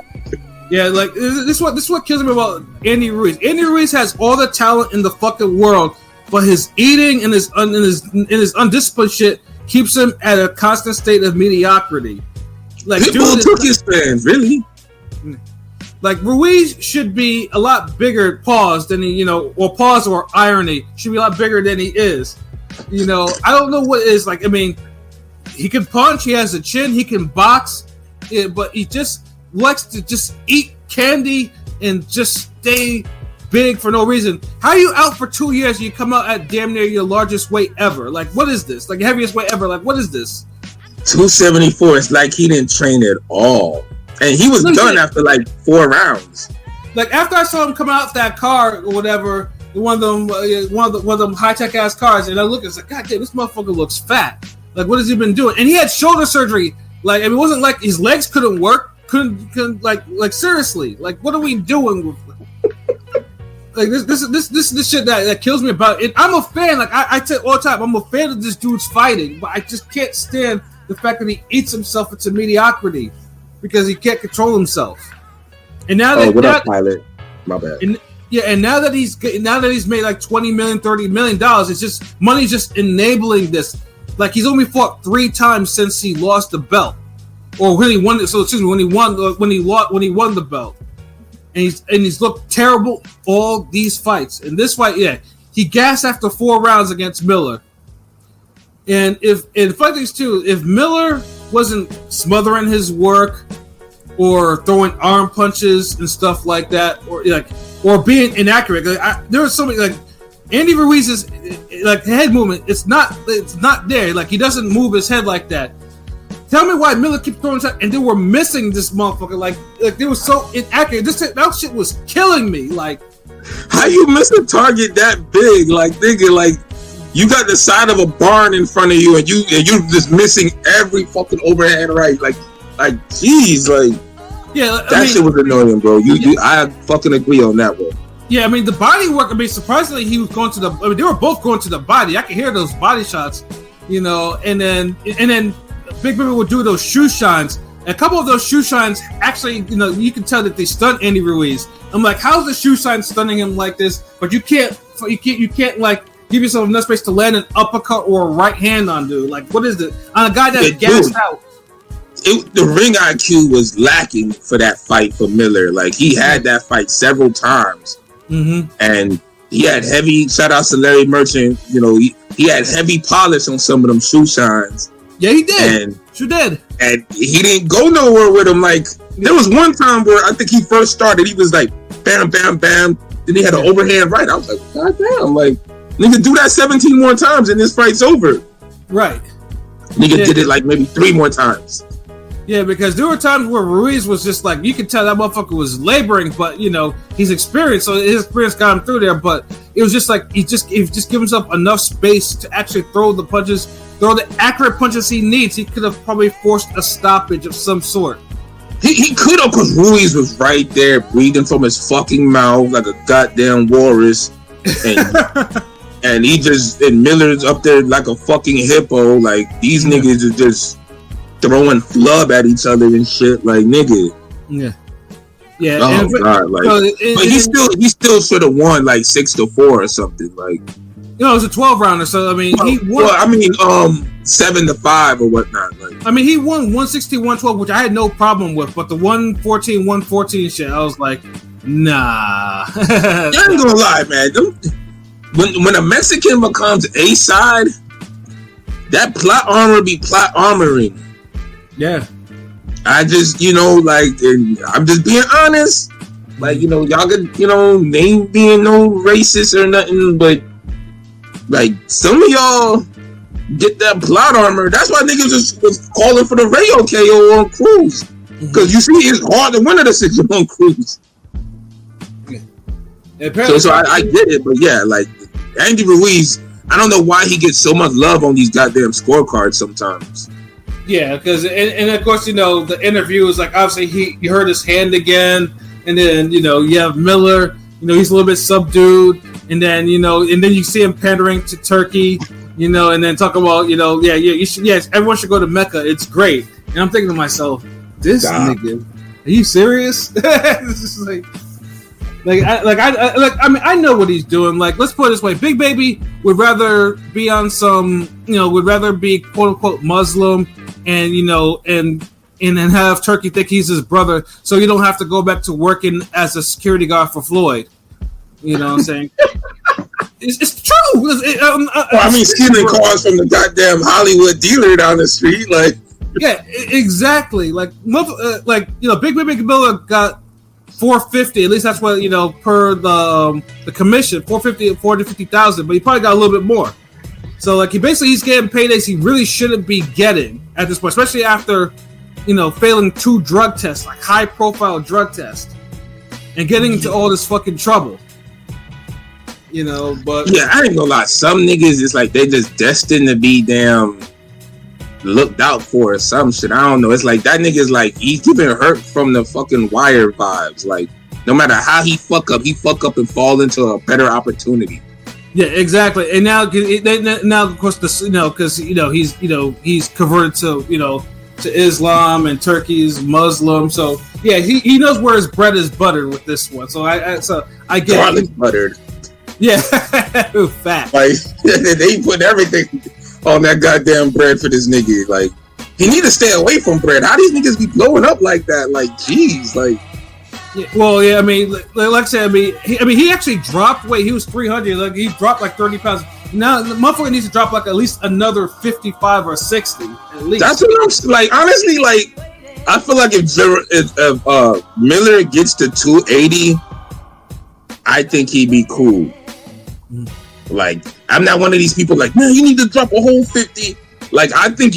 Yeah, like, this is what kills me about Andy Ruiz. Andy Ruiz has all the talent in the fucking world, but his eating and his undisciplined shit keeps him at a constant state of mediocrity. Like, people took his fans, really. Like Ruiz should be a lot bigger, pause, than he, or pause or irony, should be a lot bigger than he is. I don't know what it is. Like, I mean, he can punch, he has a chin, he can box, but he just likes to just eat candy and just stay big for no reason. How are you out for 2 years and you come out at damn near your largest weight ever? Like, what is this? Like, heaviest weight ever? Like, what is this? 274. It's like he didn't train at all. And he was done after like 4 rounds. Like, after I saw him come out that car or whatever, one of them high-tech ass cars, and I look and it's like, God damn, this motherfucker looks fat. Like, what has he been doing? And he had shoulder surgery. Like, I mean, it wasn't like his legs couldn't work. Couldn't like seriously. Like, what are we doing with like this shit that kills me about it? I'm a fan. Like I tell all the time, I'm a fan of this dude's fighting, but I just can't stand the fact that he eats himself into mediocrity because he can't control himself. And now that pilot? My bad. And now that he's made like $20 million, $30 million, it's just money's just enabling this. Like, he's only fought 3 times since he lost the belt, or when he won. So excuse me, when he won the belt, and he's looked terrible all these fights. And this fight, he gassed after 4 rounds against Miller. And funny things too, if Miller wasn't smothering his work or throwing arm punches and stuff like that, or being inaccurate, there was so many like. Andy Ruiz's like head movement, it's not there. Like, he doesn't move his head like that. Tell me why Miller keeps throwing shots and they were missing this motherfucker. Like they were so inaccurate. That shit was killing me. Like, how you miss a target that big? Like, nigga, like you got the side of a barn in front of you and you just missing every fucking overhand right. Like, jeez, like shit was annoying, bro. I fucking agree on that one. Yeah, I mean, the body work, I mean, surprisingly, he was going to the... I mean, they were both going to the body. I could hear those body shots, and then Big Baby would do those shoe shines. And a couple of those shoe shines, actually, you can tell that they stunned Andy Ruiz. I'm like, how's the shoe shine stunning him like this? But you can't like, give yourself enough space to land an uppercut or a right hand on dude. Like, what is it? On a guy that's gassed out. The ring IQ was lacking for that fight for Miller. Like, he had that fight several times. Mm-hmm. And he had heavy, shout out to Larry Merchant, he had heavy polish on some of them shoe shines. Yeah, he did. And he didn't go nowhere with them. Like, there was one time where I think he first started, he was like, bam, bam, bam. Then he had an overhand right. I was like, God damn, like, nigga, do that 17 more times and this fight's over. Right. Nigga did it like maybe 3 more times. Yeah, because there were times where Ruiz was just like, you could tell that motherfucker was laboring, but he's experienced, so his experience got him through there. But it was just like he just give himself enough space to actually throw the accurate punches he needs. He could have probably forced a stoppage of some sort. He could have, because Ruiz was right there, breathing from his fucking mouth like a goddamn walrus, and and Miller's up there like a fucking hippo. Like, these niggas are just throwing flub at each other and shit, like, nigga. Yeah. Oh god, like, but he still should have won like 6-4 or something. Like, it was a 12 rounder, so I mean, he won. Well, I mean, 7-5 or whatnot. Like, I mean, he won 160, 112, which I had no problem with. But the 114, 114 shit, I was like, nah. I ain't gonna lie, man. When a Mexican becomes A side, that plot armor be plot armoring. Yeah. I just, like, and I'm just being honest. Like, y'all could, name being no racist or nothing, but like, some of y'all get that plot armor. That's why niggas was calling for the Rayo KO on Cruz. Because you see, it's hard to win a decision on Cruz. Yeah. So I get it, but yeah, like, Andy Ruiz, I don't know why he gets so much love on these goddamn scorecards sometimes. Yeah, because and of course, the interview is like, obviously he hurt his hand again, and then you have Miller, he's a little bit subdued, and then and then you see him pandering to Turkey, and then talk about everyone should go to Mecca, it's great, and I'm thinking to myself, this nigga, are you serious? This is I know what he's doing. Like, let's put it this way: Big Baby would rather be on some, would rather be quote unquote Muslim, and and then have Turkey think he's his brother, so you don't have to go back to working as a security guard for Floyd. You know what I'm saying? It's true. I mean, stealing cars from the goddamn Hollywood dealer down the street, like. Yeah, exactly. Like Big Bill got $450. At least that's what per the commission, $450,000. But he probably got a little bit more. So he's getting paydays he really shouldn't be getting at this point, especially after failing 2 drug tests, like high profile drug tests, and getting into all this fucking trouble. But yeah, I ain't gonna lie. Some niggas is like they just destined to be damn looked out for or some shit. I don't know. It's like that nigga's like he's getting hurt from the fucking Wire vibes. Like no matter how he fuck up and fall into a better opportunity. Yeah, exactly. And now of course because he's converted to Islam and Turkey's Muslim. So yeah, he knows where his bread is buttered with this one. So I get garlic buttered. Yeah, fact. Like they put everything on that goddamn bread for this nigga. Like he need to stay away from bread. How these niggas be blowing up like that? Like jeez, like. Yeah, well, yeah, I mean, like I said, he actually dropped weight. He was 300. Like he dropped like 30 pounds. Now the motherfucker needs to drop like at least another 55 or 60 at least. That's what I'm like. Honestly, like I feel like if Miller gets to 280, I think he'd be cool. Like I'm not one of these people like, man, you need to drop a whole 50. Like I think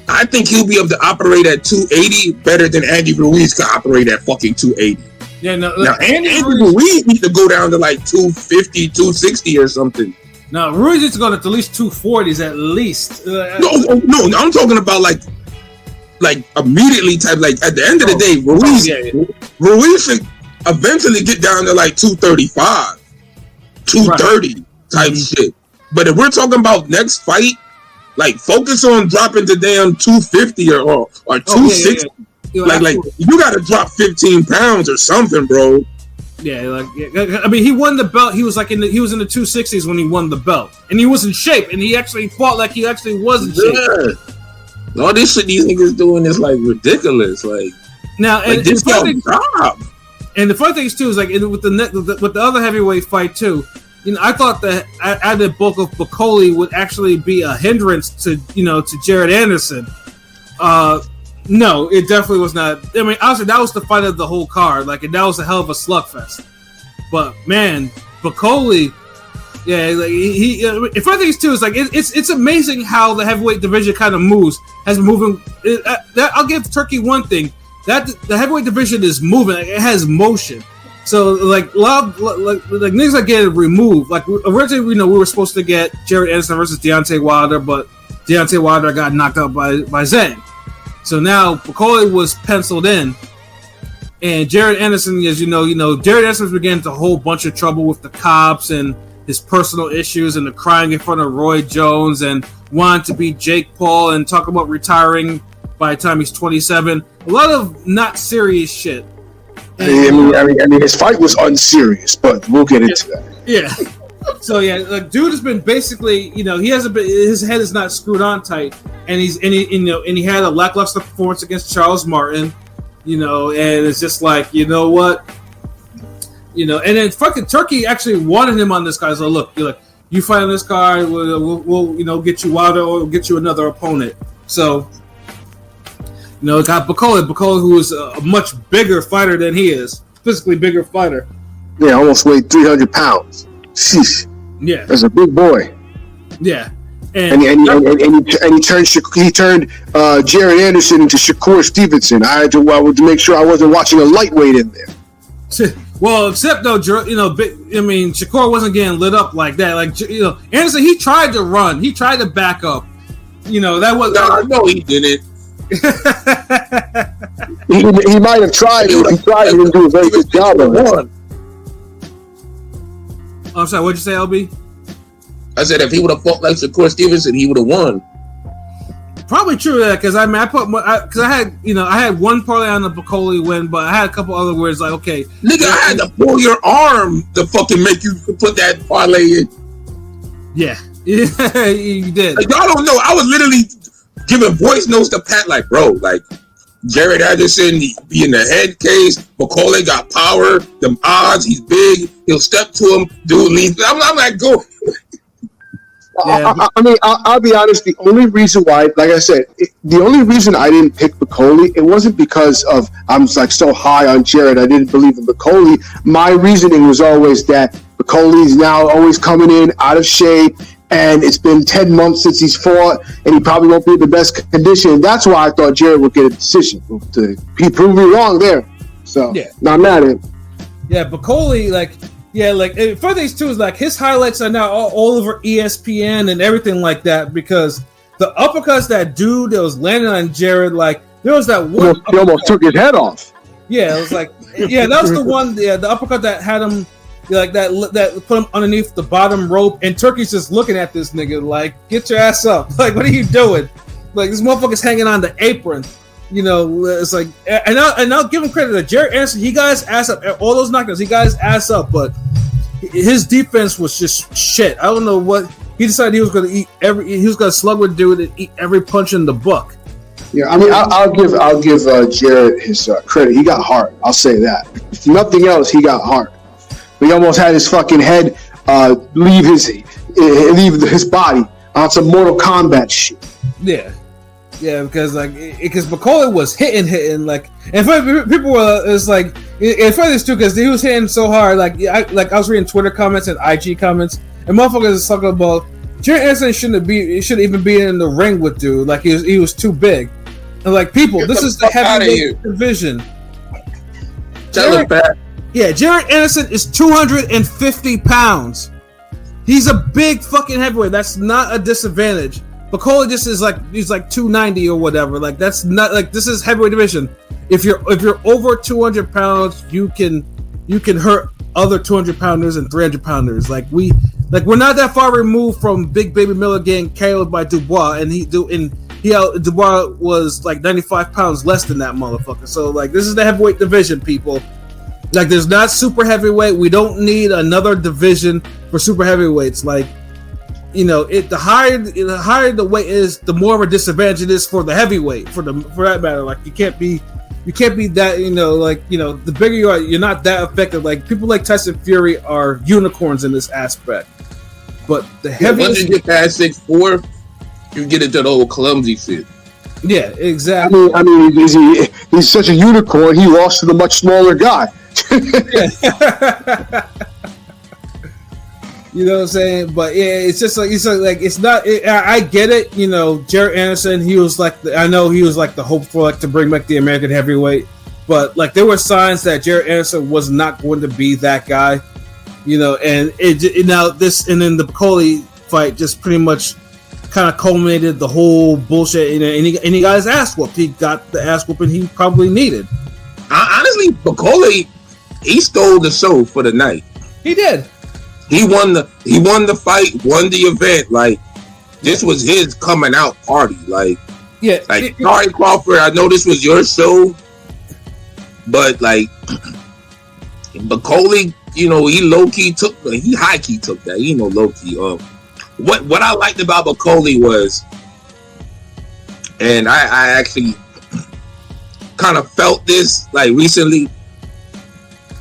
I think he'll be able to operate at 280 better than Andy Ruiz can operate at fucking 280. Yeah, no. Now Andy Ruiz needs to go down to like 250, 260 or something. No, Ruiz needs to go to at least 240s at least. No, I'm talking about like immediately type. Like at the end of the day, Ruiz should eventually get down to like 235, 230 type shit. But if we're talking about next fight, like focus on dropping to damn 250 or 260. Like you got to drop 15 pounds or something, bro. Yeah, I mean, he won the belt. He was in the 260s when he won the belt, and he was in shape, and he actually fought like he actually was in shape. All this shit these niggas doing is like ridiculous. Like now, and this job. And the funny thing is too is like with the other heavyweight fight too. I thought that added bulk of Bacoli would actually be a hindrance to Jared Anderson. No, it definitely was not. I mean, honestly, that was the fight of the whole card. Like, and that was a hell of a slugfest. But man, Bacoli, yeah, like the funny thing is too is like it's amazing how the heavyweight division kind of moves. Has been moving. I'll give Turkey one thing, that the heavyweight division is moving. It has motion. So like niggas are getting removed. Like originally, we were supposed to get Jared Anderson versus Deontay Wilder, but Deontay Wilder got knocked out by Zhang. So now Bacoli was penciled in, and Jared Anderson, as Jared Anderson's been getting into a whole bunch of trouble with the cops and his personal issues and the crying in front of Roy Jones and wanting to beat Jake Paul and talk about retiring by the time he's 27. A lot of not serious shit. I mean, his fight was unserious, but we'll get into that. Yeah. So yeah, like dude has been basically, he hasn't been. His head is not screwed on tight, and he had a lackluster performance against Charles Martin, and it's just like, what, and then fucking Turkey actually wanted him on this guy. So look, you fight on this guy, we'll get you Wilder or we'll get you another opponent. So. Got Bacoli, who is a much bigger fighter than he is, physically bigger fighter. Yeah, almost weighed 300 pounds. Sheesh. Yeah, that's a big boy. Yeah, and he turned Jared Anderson into Shakur Stevenson. I had to make sure I wasn't watching a lightweight in there. Well, except though, Shakur wasn't getting lit up like that. Like Anderson, he tried to run, he tried to back up. That was no, he didn't. he might have tried. He didn't do a very good job of it. I'm sorry. What'd you say, LB? I said if he would have fought like Shakur Stevenson, he would have won. Probably true that because I had one parlay on the Bacoli win, but I had a couple other words like, okay, nigga, I had to pull your arm to fucking make you put that parlay in. Yeah, you did. Like, y'all don't know. I was literally giving voice notes to Pat, like, bro, like, Jared Anderson be in the head case. McCauley got power. Them odds, he's big. He'll step to him, dude leave. I'm like, go. Yeah. I mean, I'll be honest. The only reason why, like I said, the only reason I didn't pick McCauley, it wasn't because of I'm like so high on Jared. I didn't believe in McCauley. My reasoning was always that McCauley's now always coming in out of shape, and it's been 10 months since he's fought, and he probably won't be in the best condition. That's why I thought Jared would get a decision. He proved me wrong there. So, Yeah. not mad at him. Yeah, but Coley, for these two is like his highlights are now all over ESPN and everything like that because the uppercuts that dude that was landing on Jared, like there was that one. He almost took his head off. Yeah, it was like, yeah, that was the one. Yeah, the uppercut that had him, like that put him underneath the bottom rope, and Turkey's just looking at this nigga like, get your ass up, like, what are you doing? Like this motherfucker's hanging on the apron. You know, it's like, and I'll give him credit that Jared Anderson, he got his ass up. All those knockdowns, he got his ass up, but his defense was just shit. I don't know what he decided he was going to eat he was going to slug with dude and eat every punch in the book. Yeah, I mean, I'll give Jared his credit. He got heart. I'll say that. If nothing else, he got heart. He almost had his fucking head leave his body on some Mortal Kombat shit. Yeah. Yeah, because McCauley was hitting like, and people were it's like it's funny too because he was hitting so hard. Like I was reading Twitter comments and IG comments, and motherfuckers is talking about Jared Anderson shouldn't even be in the ring with dude. Like he was too big. And like people, this is the heavyweight division. Jared Anderson is 250 pounds. He's a big fucking heavyweight. That's not a disadvantage. McCauley just is like he's like 290 or whatever. Like that's not like this is heavyweight division. If you're over 200 pounds, you can hurt other 200 pounders and 300 pounders. We're not that far removed from Big Baby Miller getting KO'd by Dubois, and Dubois was like 95 pounds less than that motherfucker. So like this is the heavyweight division, people. Like there's not super heavyweight. We don't need another division for super heavyweights. Like, you know, the higher the weight is, the more of a disadvantage it is for the heavyweight. For that matter, like you can't be that. You know, like you know, the bigger you are, you're not that effective. Like people like Tyson Fury are unicorns in this aspect. But the heaviest, once you get past 6'4", you get into the old clumsy shit. Yeah, exactly. I mean, he's such a unicorn. He lost to the much smaller guy. You know what I'm saying? But yeah, it's just like it's not. I get it. You know, Jared Anderson. He was like the hope for like to bring back the American heavyweight. But like there were signs that Jared Anderson was not going to be that guy. You know, and then the McCauley fight just pretty much kind of culminated the whole bullshit. You know, and he got his ass whooped. He got the ass whooping he probably needed. Honestly, McCauley, he stole the show for the night. He did. He won the fight, won the event. Like this was his coming out party. Like yeah, sorry Crawford, I know this was your show, but like McCauley, you know, he high key took that. He low key. What I liked about McCauley was, and I actually kind of felt this like recently,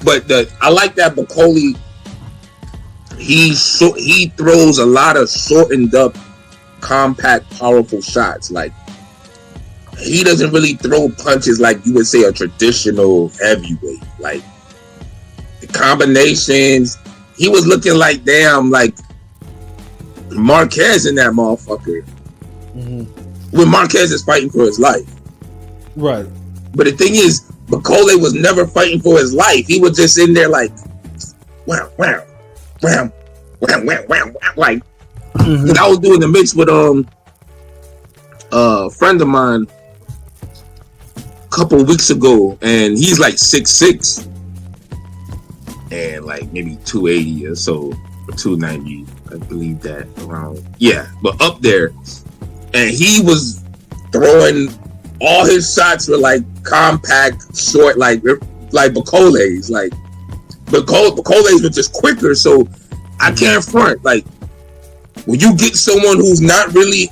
but I like that McCauley. He throws a lot of shortened up, compact, powerful shots. Like he doesn't really throw punches like you would say a traditional heavyweight. Like the combinations, he was looking like damn like Marquez in that motherfucker. Mm-hmm. When Marquez is fighting for his life, right? But the thing is, McCauley was never fighting for his life. He was just in there like, wow. Wham, wham, wham, wham, wham, like I was doing the mix with a friend of mine a couple of weeks ago, and he's like 6'6" and like maybe 280 or so, or 290, I believe that around. Yeah, but up there, and he was throwing all his shots were like compact, short, like McCauley's, like. But McCauley's were just quicker, so I can't front. Like when you get someone who's not really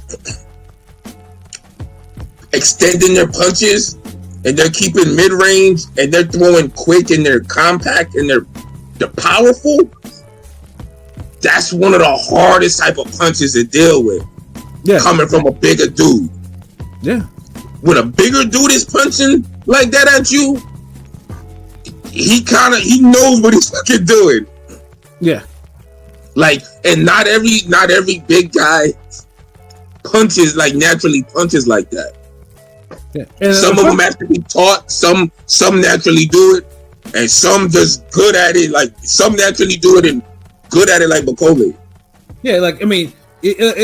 extending their punches and they're keeping mid range and they're throwing quick and they're compact and they're powerful. That's one of the hardest type of punches to deal with. Yeah, coming from a bigger dude. Yeah, when a bigger dude is punching like that at you, he knows what he's fucking doing. Yeah, like, and not every big guy punches naturally punches like that. Yeah. And some of them have to be taught. Some naturally do it, and some just good at it. Like some naturally do it and good at it, like Bakole. Yeah, like I mean,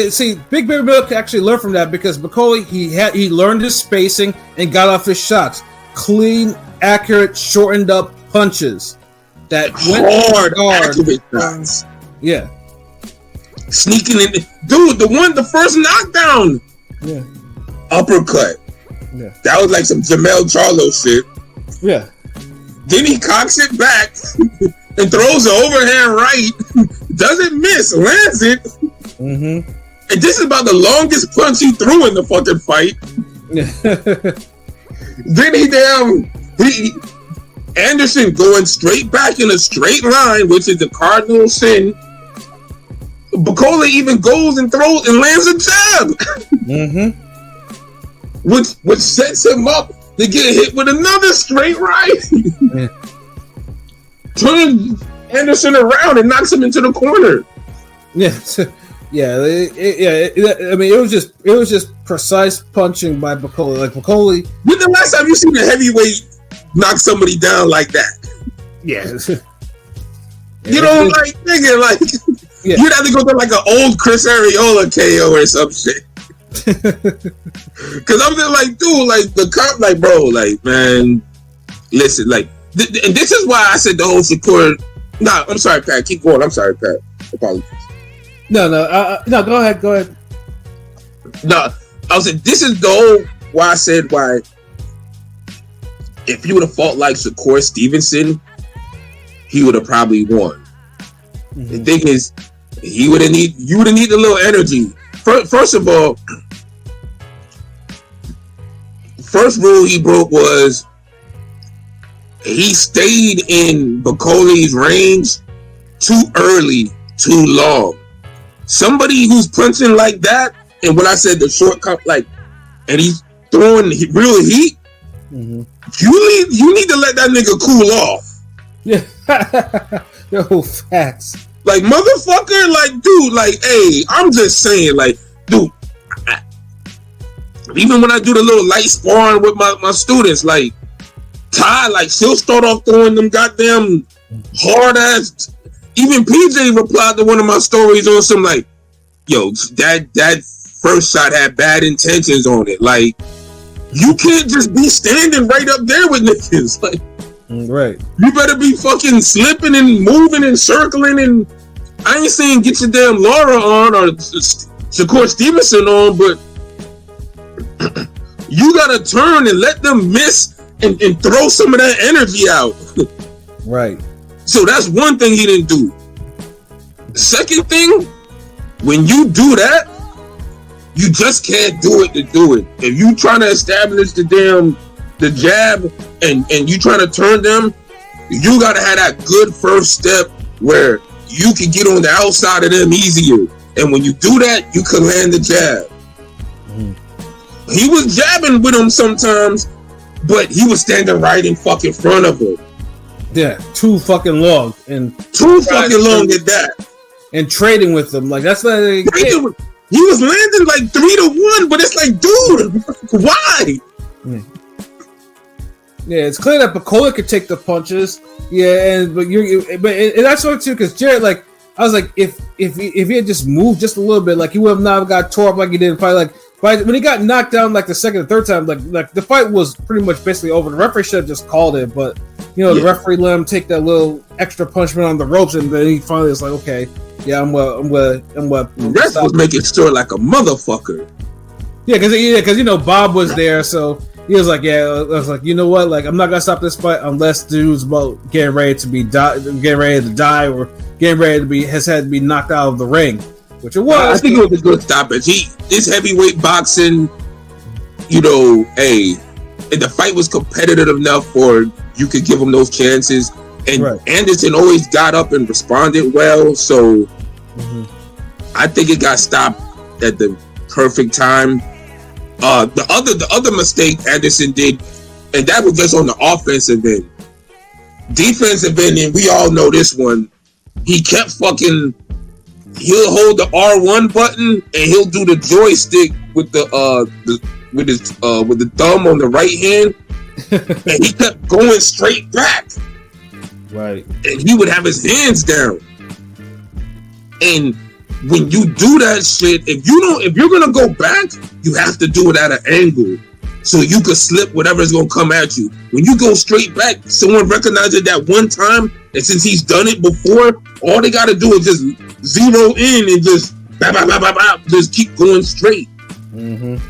see, Big Baby Milk actually learned from that because Bakole he learned his spacing and got off his shots. Clean, accurate, shortened up punches that hard, accurate shots. Yeah, sneaking in, dude. The first knockdown. Yeah, uppercut. Yeah, that was like some Jamel Charlo shit. Yeah. Then he cocks it back and throws an overhand right. Doesn't miss, lands it. Mm-hmm. And this is about the longest punch he threw in the fucking fight. Then Anderson going straight back in a straight line, which is the cardinal sin. Bakole even goes and throws and lands a jab. Mm-hmm. Which sets him up to get hit with another straight right. Yeah. Turns Anderson around and knocks him into the corner. Yeah, I mean, it was just precise punching by Bakole. Like Bakole. When the last time you seen a heavyweight knock somebody down like that? Yeah. You know, like nigga, like you'd have to go to like an old Chris Arreola KO or some shit. Cause I'm just like, dude, like the cop, like, bro, like, man, listen, like, and this is why I said the whole Shakur. Nah, I'm sorry, Pat. Keep going. I'm sorry, Pat. Apologies. No, go ahead. No, I was like, this is the whole why I said why. If you would have fought like Shakur Stevenson, he would have probably won. Mm-hmm. The thing is, you would have need a little energy. First of all, first rule he broke was he stayed in Bakole's range too early, too long. Somebody who's punching like that, and when I said the shortcut, like, and he's throwing real heat, mm-hmm. you need to let that nigga cool off. Yeah, yo, facts. Like, motherfucker, like, dude, like, hey, I'm just saying, like, dude, even when I do the little light sparring with my students, like, Ty, like, she'll start off throwing them goddamn hard ass. Even PJ replied to one of my stories on some, like, yo, that first shot had bad intentions on it. Like, you can't just be standing right up there with niggas. Like, right. You better be fucking slipping and moving and circling, and I ain't saying get your damn Laura on or Shakur Stevenson on, but you gotta turn and let them miss and throw some of that energy out. Right. So that's one thing he didn't do. Second thing, when you do that, you just can't do it to do it. If you trying to establish the jab and you trying to turn them, you gotta have that good first step where you can get on the outside of them easier. And when you do that, you can land the jab. Mm. He was jabbing with him sometimes, but he was standing right in fucking front of him. Yeah, too fucking long. And too fucking long at that. And trading with them. Like, that's like... He was landing like 3-1, but it's like, dude, why? Mm. Yeah, it's clear that Bakole could take the punches. Yeah, but that's what too, because Jared, like, I was like, if he had just moved just a little bit, like, he would have not got tore up like he did. Probably like, when he got knocked down like the second or third time, like the fight was pretty much basically over. The referee should have just called it, but the referee let him take that little extra punishment on the ropes, and then he finally was like, okay, yeah, I'm what. The ref was making sure like a motherfucker. Yeah, because Bob was there, so. He was like, yeah, I was like, you know what? Like, I'm not gonna stop this fight unless dude's about getting ready to die, or getting ready to has had to be knocked out of the ring, which it was. I think it was a good stoppage. This heavyweight boxing, you know, and the fight was competitive enough for you could give him those chances. And Anderson always got up and responded well. So I think it got stopped at the perfect time. The other mistake Anderson did, and that was just on the offensive end. Defensive end, and we all know this one. He kept fucking. He'll hold the R1 button and he'll do the joystick with the thumb on the right hand, and he kept going straight back. Right. And he would have his hands down. And when you do that shit, if you're gonna go back, you have to do it at an angle so you can slip whatever's gonna come at you. When you go straight back, someone recognizes that one time, and since he's done it before, all they gotta do is just zero in and just just keep going straight. And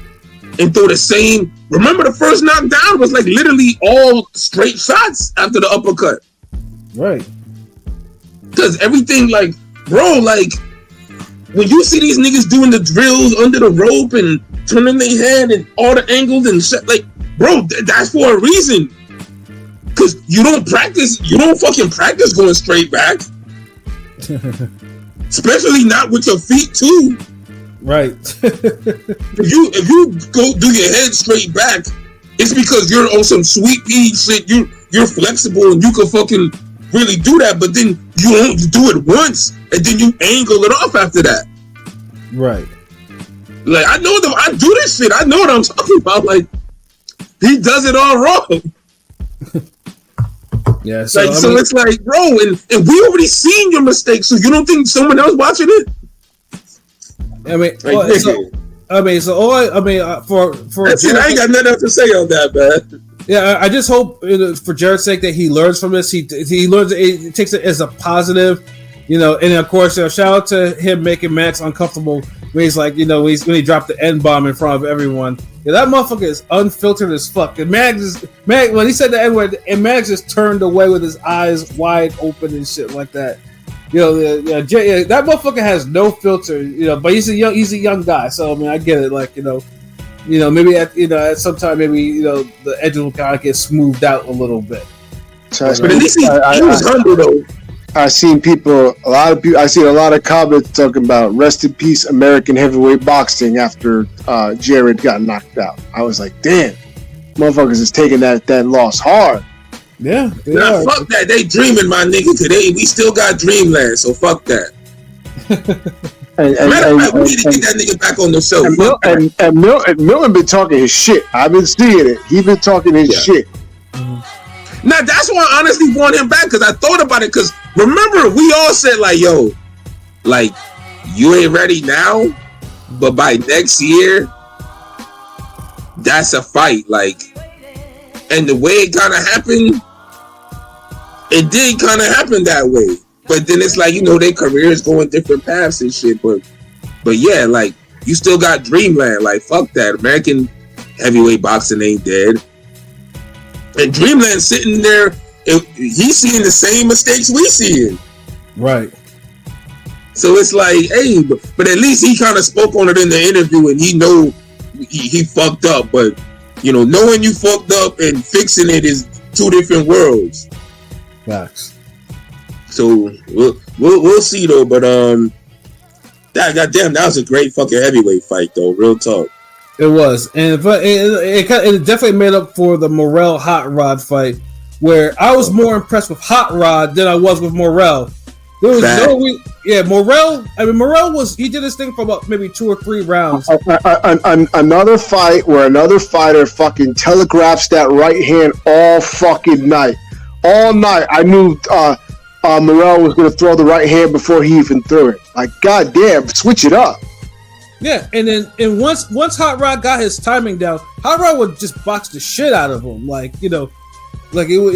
throw the same. Remember, the first knockdown was like literally all straight shots after the uppercut. Right. Because everything, like, bro, like, when you see these niggas doing the drills under the rope and turning their head and all the angles and shit, like, bro, that's for a reason. Because you don't fucking practice going straight back. Especially not with your feet, too. Right. If you go do your head straight back, it's because you're on some sweet pea shit. You're flexible and you can fucking really do that, but then you don't do it once and then you angle it off after that. Right. Like, I do this shit. I know what I'm talking about. Like, he does it all wrong. Yeah. So, like, it's like, bro, and we already seen your mistakes, so you don't think someone else watching it? I mean, like, for that's it. I ain't got nothing else to say on that, man. Yeah, I just hope for Jared's sake that he learns from this. He learns it takes it as a positive, you know. And of course, shout out to him making Max uncomfortable when he's like, you know, when he dropped the N-bomb in front of everyone. Yeah, that motherfucker is unfiltered as fuck. And Mag when he said the N-word, and Mag just turned away with his eyes wide open and shit like that. You know, that motherfucker has no filter. You know, but he's a young guy, so I mean, I get it. Like, you know, maybe at some time, maybe, you know, the edges will kind of get smoothed out a little bit. But at least he was humble though. I seen a lot of comments talking about rest in peace American heavyweight boxing after Jared got knocked out. I was like, damn, motherfuckers is taking that loss hard. Yeah. Nah, fuck that. They dreaming, my nigga. Today we still got Dreamland, so fuck that. Matter of fact, we need to get that nigga back on the show. And Milton been talking his shit. I've been seeing it. He been talking his shit. Now that's why I honestly want him back, because I thought about it. Because remember, we all said like, yo, like, you ain't ready now, but by next year, that's a fight. Like, and the way it kind of happened, it did kind of happen that way. But then it's like, you know, their careers going different paths and shit. But yeah, like, you still got Dreamland. Like, fuck that. American heavyweight boxing ain't dead. And Dreamland sitting there, he's seeing the same mistakes we seeing. Right. So it's like, hey, but at least he kind of spoke on it in the interview, and he know he fucked up. But, you know, knowing you fucked up and fixing it is two different worlds. Facts. So we'll see though. But goddamn, that was a great fucking heavyweight fight though. Real talk. It was, and but it definitely made up for the Morrell Hot Rod fight, where I was more impressed with Hot Rod than I was with Morrell. There was Morrell. I mean, Morrell he did his thing for about maybe 2 or 3 rounds. Another fight where another fighter fucking telegraphs that right hand all fucking night. All night, I knew Morrell was going to throw the right hand before he even threw it. Like, goddamn, switch it up. Yeah, and once Hot Rod got his timing down, Hot Rod would just box the shit out of him. Like, you know, like it would.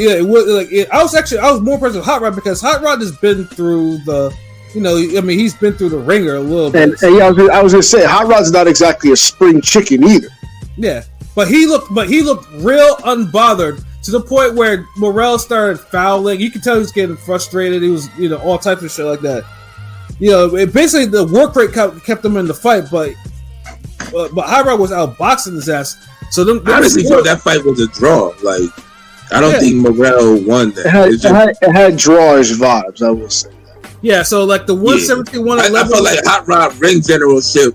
I was more impressed with Hot Rod because Hot Rod has been through the, you know, I mean, he's been through the ringer a little bit. And yeah, I was gonna say, Hot Rod's not exactly a spring chicken either. Yeah, but he looked real unbothered to the point where Morrell started fouling. You could tell he was getting frustrated. He was, you know, all types of shit like that. You know, basically the work rate kept him in the fight, but Hot Rod was outboxing his ass. So I honestly thought that fight was a draw. Like, I don't think Morrell won that. It had drawish vibes, I will say. Yeah, so like the 117, 111. I felt like Hot Rod ring generalship.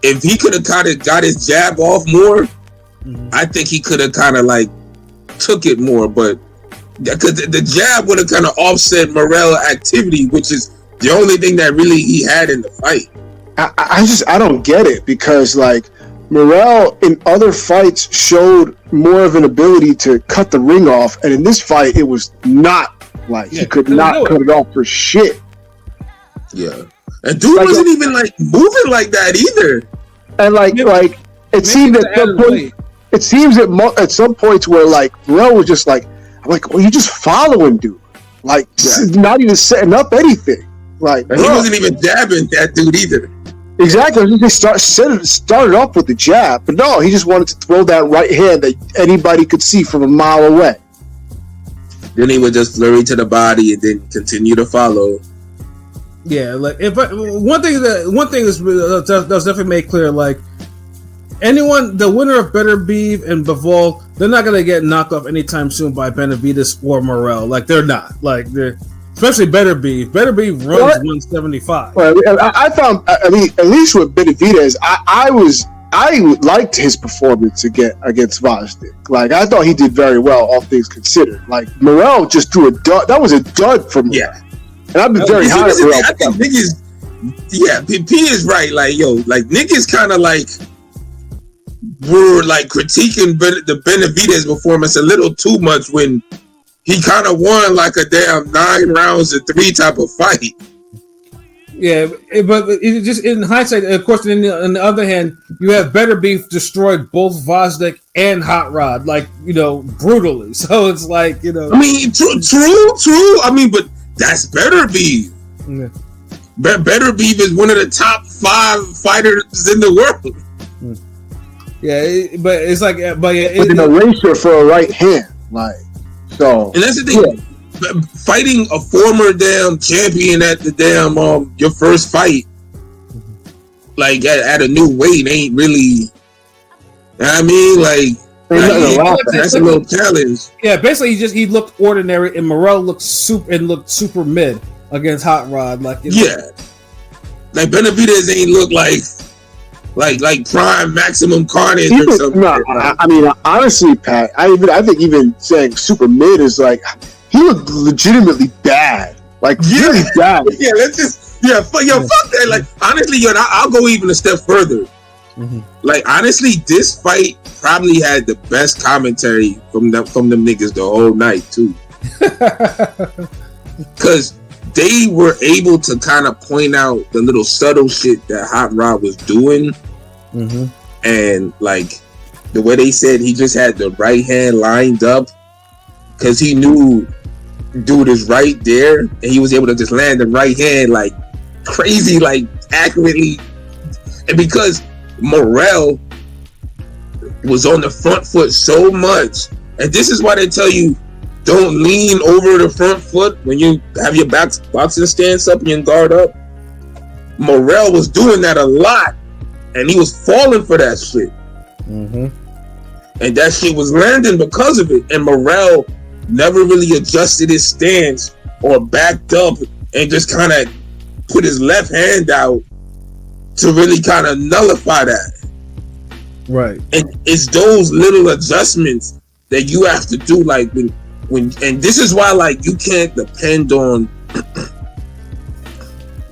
If he could have kind of got his jab off more, I think he could have kind of like took it more. But because the jab would have kind of offset Morrell activity, which is the only thing that really he had in the fight. I don't get it, because like Morrell in other fights showed more of an ability to cut the ring off, and in this fight it was not. Like, he could not cut it off for shit. Yeah. And dude wasn't even, like, moving like that either. And, it seemed at some point... It seems at some points where, like, Morrell was just like, well, you just following dude. Like, not even setting up anything. Like, and he wasn't even jabbing that dude either. Exactly. They started off with the jab. But no, he just wanted to throw that right hand that anybody could see from a mile away. Then he would just flurry to the body and then continue to follow. Yeah, like one thing that's definitely made clear, like the winner of Beterbiev and Bivol, they're not gonna get knocked off anytime soon by Benavidez or Morrell. Like, they're not. Like, especially Beterbiev. Beterbiev runs 175. Well, I found. I mean, at least with Benavidez, I liked his performance against Vazdik. Like, I thought he did very well, all things considered. Like, Morrell just threw a dud. That was a dud from Morrell. Yeah. And I've been very high on Morrell. I think niggas, P is right. Like, like niggas kind of like were like critiquing the Benavidez performance a little too much when he kind of won like a damn 9 rounds of 3 type of fight. Yeah, but it just in hindsight, of course, on the other hand, you have Beterbiev destroyed both Vazdik and Hot Rod, like, brutally. So it's like, I mean, true. I mean, but that's Beterbiev. Yeah. Beterbiev is one of the top 5 fighters in the world. Yeah, but it's like, in a racer for a right hand, like, so. And that's the thing. Yeah. Fighting a former damn champion at the damn your first fight, like at a new weight, ain't really. I mean, that's a little challenge. Yeah, basically, he looked ordinary, and Morrell looked super mid against Hot Rod. Like, like Benavidez ain't look like prime maximum carnage or something. No, I mean, honestly, Pat, I think even saying super mid is like. He looked legitimately bad, like really bad. Yeah, fuck that. Like, honestly, I'll go even a step further. Mm-hmm. Like, honestly, this fight probably had the best commentary from them niggas the whole night too, because they were able to kind of point out the little subtle shit that Hot Rod was doing, and like the way they said he just had the right hand lined up. Because he knew dude is right there, and he was able to just land the right hand like crazy, like accurately. And because Morrell was on the front foot so much, and this is why they tell you don't lean over the front foot when you have your boxing stance up and your guard up. Morrell was doing that a lot, and he was falling for that shit. And that shit was landing because of it. And Morrell never really adjusted his stance or backed up and just kind of put his left hand out to really kind of nullify that. Right. And it's those little adjustments that you have to do, like when and this is why, like, you can't depend on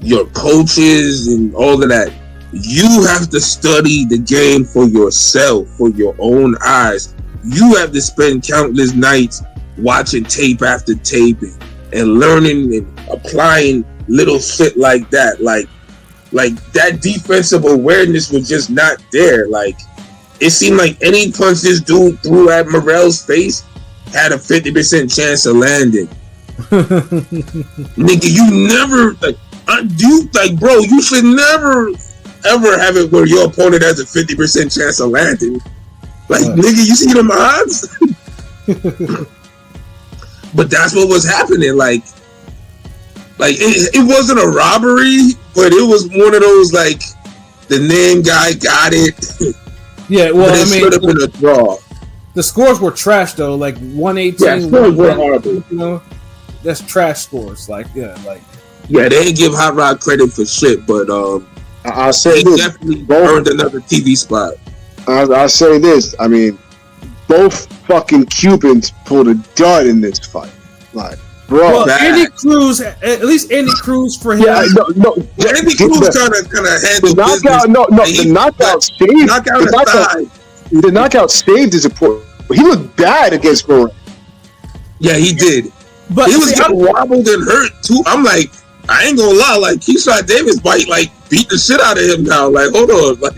your coaches and all of that. You have to study the game for yourself, for your own eyes. You have to spend countless nights watching tape after tape and learning and applying little shit like that. Like that defensive awareness was just not there. Like, it seemed like any punch this dude threw at Morrell's face had a 50% chance of landing. Nigga, you never bro, you should never ever have it where your opponent has a 50% chance of landing. Like, nigga, you see them odds? But that's what was happening. Like it wasn't a robbery, but it was one of those, like, the name guy got it. Yeah, well, but it should have been a draw. The scores were trash though, like 118. Yeah, scores were horrible. You know, that's trash scores. Like they didn't give Hot Rod credit for shit, but I'll say he this: definitely earned another TV spot. I'll say this. I mean, both fucking Cubans pulled a dud in this fight. Like, bro, well, Andy Cruz, at least Andy Cruz for him. Yeah, no. Andy Cruz kind of handled the knockout. business. The knockout saved. The knockout saved his report. He looked bad against Moran. Yeah, he did. But he was getting wobbled and hurt too. I'm like, I ain't gonna lie. Like, Keyshawn Davis might beat the shit out of him now. Like, hold on. Like,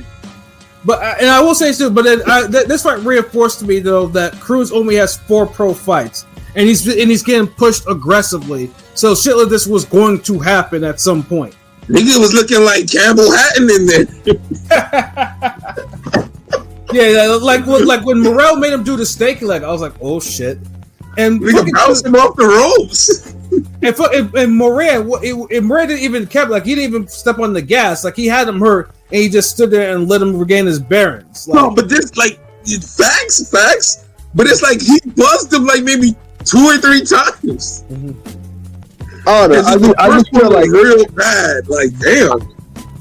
but and I will say too. But then this fight reinforced to me though that Cruz only has 4 pro fights, and he's getting pushed aggressively. So shit like this was going to happen at some point. Nigga was looking like Campbell Hatton in there. Yeah, like when Morrell made him do the snake leg, I was like, oh shit. And nigga bouncing off the ropes. And Moran didn't even kept he didn't even step on the gas. Like, he had him hurt, and he just stood there and let him regain his bearings. Like, no, but this facts. But it's like he buzzed him maybe 2 or 3 times. Mm-hmm. Oh no, I just feel like real bad. Like, damn.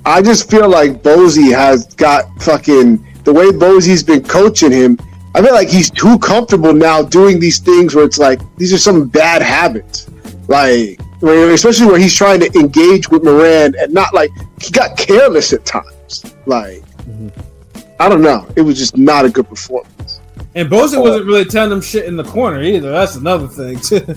I just feel like Bozy has got fucking. The way Bozy's been coaching him, I feel like he's too comfortable now doing these things where it's like, these are some bad habits. Like, especially where he's trying to engage with Moran and not he got careless at times. Like, I don't know. It was just not a good performance. And Bozy wasn't really telling him shit in the corner either. That's another thing, too.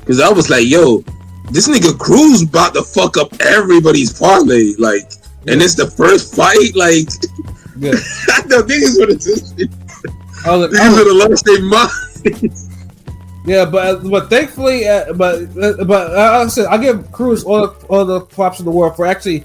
Because I was like, yo, this nigga Cruz about to fuck up everybody's parlay. Like, and it's the first fight. Like, yeah. I know niggas would have just niggas would have lost their minds. Yeah, but thankfully, I said I give Cruz all the props in the world for actually,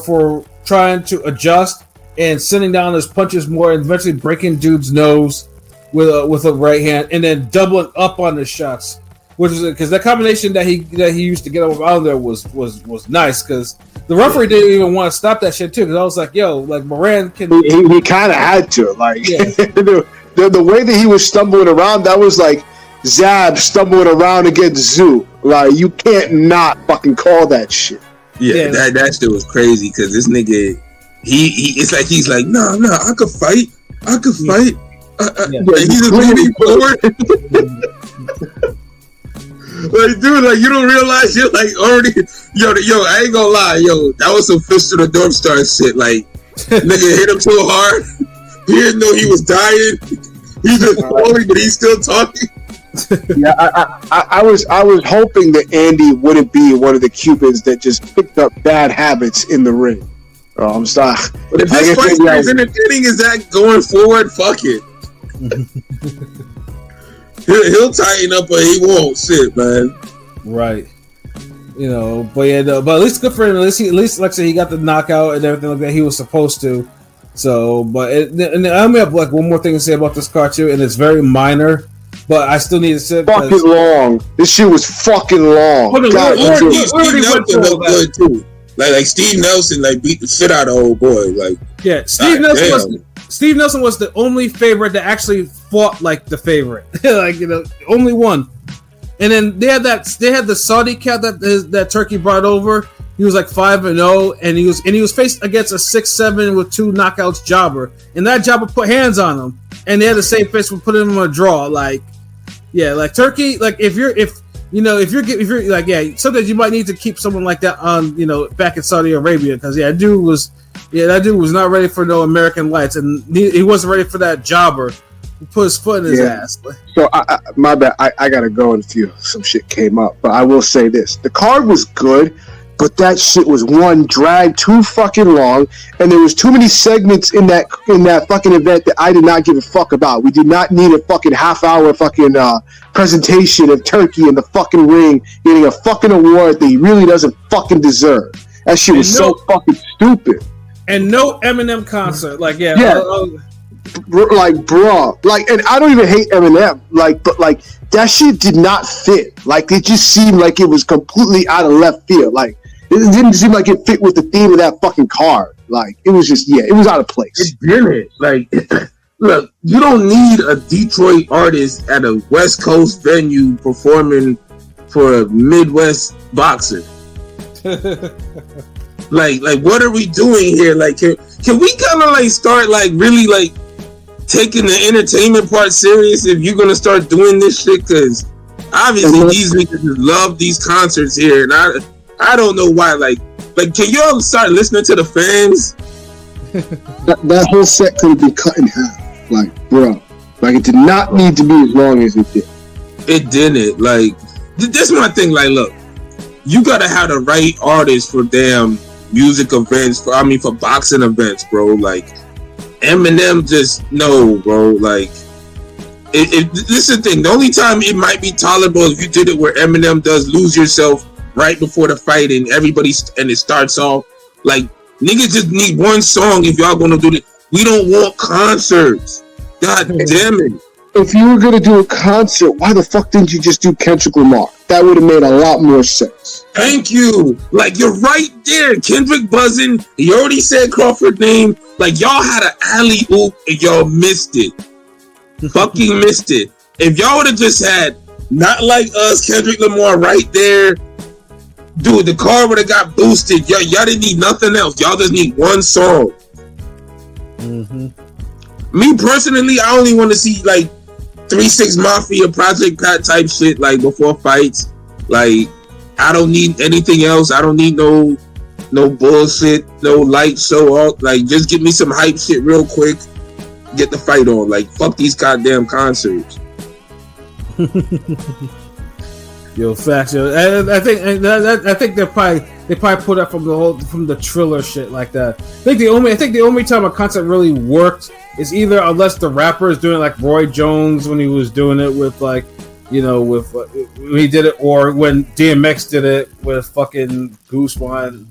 for trying to adjust and sending down his punches more, and eventually breaking dude's nose with a right hand, and then doubling up on his shots, which is because that combination that he used to get out of there was nice, because the referee didn't even want to stop that shit too, because I was like, yo, like Moran can. He kind of had to, like, yeah. the way that he was stumbling around, that was like Zab stumbling around against Zoo. Like, you can't not fucking call that shit. Yeah. That shit was crazy, because this nigga, he's like, no, I could fight. And he's just moving forward. Like, dude, like, you don't realize you're like already, yo, I ain't gonna lie, that was some Fist to the North Star shit. Like, nigga hit him too hard. He didn't know he was dying. He's just falling, but he's still talking. Yeah, I was hoping that Andy wouldn't be one of the Cubans that just picked up bad habits in the ring. Oh, I'm sorry. But if this fight is entertaining, is that going forward? Fuck it. He'll tighten up, but he won't sit, man. Right. But at least good for him. At least, like I said, he got the knockout and everything like that he was supposed to. So, and I only have one more thing to say about this card too, and it's very minor, but I still need to say fucking long. This shit was fucking long. Steve Nelson looked good too. Like Steve Nelson, beat the shit out of old boy. Like, yeah, Steve Nelson was the only favorite that actually fought like the favorite, only one. And then they had the Saudi cat that Turkey brought over. He was 5-0, and he was faced against a 6-7 with 2 knockouts jobber, and that jobber put hands on him, and they had the same face with putting him in a draw. Turkey, if you're sometimes you might need to keep someone like that on, back in Saudi Arabia, because that dude was not ready for no American lights, and he wasn't ready for that jobber who put his foot in his ass. So my bad, I gotta go in a few. Some shit came up, but I will say this: the card was good, but that shit was dragged too fucking long, and there was too many segments in that fucking event that I did not give a fuck about. We did not need a fucking half-hour fucking presentation of Turkey in the fucking ring getting a fucking award that he really doesn't fucking deserve. That shit was so fucking stupid. And no Eminem concert, bro, and I don't even hate Eminem, but that shit did not fit. It just seemed it was completely out of left field. It didn't seem like it fit with the theme of that fucking card. Like it was just it was out of place. It didn't. Like, look, you don't need a Detroit artist at a West Coast venue performing for a Midwest boxer. like what are we doing here? Like, can we kind of like start like really like taking the entertainment part serious if you're gonna start doing this shit? Because obviously these niggas love these concerts here, and I don't know why. Like can you all start listening to the fans? that whole set could have been cut in half, like, bro. Like, it did not need to be as long as it did. It didn't. Like, this is my thing. Like, look, you gotta have the right artists for damn music events. For boxing events, bro. Like, Eminem just no, bro. Like, this is the thing. The only time it might be tolerable if you did it where Eminem does Lose Yourself right before the fight and it starts off like, niggas just need one song if y'all gonna do it. We don't want concerts. God damn it. If you were gonna do a concert, why the fuck didn't you just do Kendrick Lamar? That would have made a lot more sense. Thank you. Like, you're right there. Kendrick buzzing. You already said Crawford name. Like, y'all had an alley-oop and y'all missed it. Fucking missed it. If y'all would have just had Not Like Us, Kendrick Lamar right there, dude, the car would have got boosted. Y'all didn't need nothing else. Y'all just need one song. Mm-hmm. Me personally, I only want to see like 3-6 Mafia, Project Pat type shit like before fights. Like, I don't need anything else. I don't need no bullshit, no light show off. Like, just give me some hype shit real quick. Get the fight on. Like, fuck these goddamn concerts. Yo, facts. Yo, I think they probably put up from the Triller shit like that. I think the only time a concert really worked is either unless the rapper is doing like Roy Jones when he was doing it with like, you know, with when he did it, or when DMX did it with fucking Gooseman.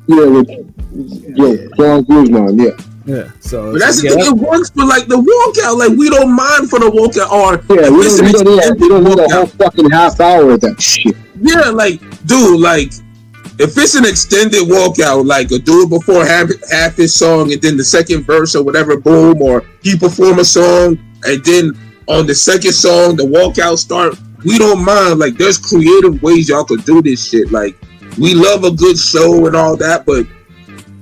John Guzman, Yeah, so but that's the thing. It works for like the walkout. Like, we don't mind for the walkout. Or we don't need a whole fucking half hour of that shit. Yeah, like, dude, like, if it's an extended walkout, like a dude before half his song and then the second verse or whatever, boom, or he perform a song and then on the second song the walkout start. We don't mind. Like, there's creative ways y'all could do this shit. Like, we love a good show and all that, but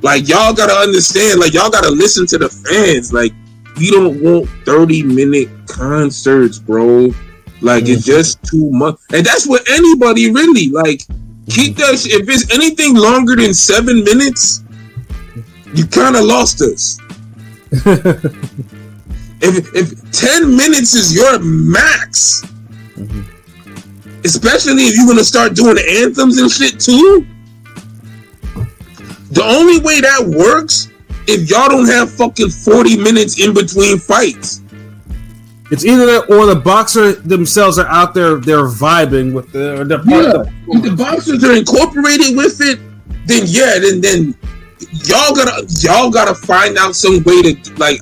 like, y'all gotta understand, like, y'all gotta listen to the fans. Like, we don't want 30-minute concerts, bro. Like, it's just too much. And that's what anybody really, like, keep that shit. If it's anything longer than 7 minutes, you kind of lost us. if 10 minutes is your max, especially if you're gonna start doing the anthems and shit too, the only way that works if y'all don't have fucking 40 minutes in between fights. It's either that or the boxer themselves are out there, they're vibing with the If the boxers are incorporated with it, then y'all gotta find out some way to, like,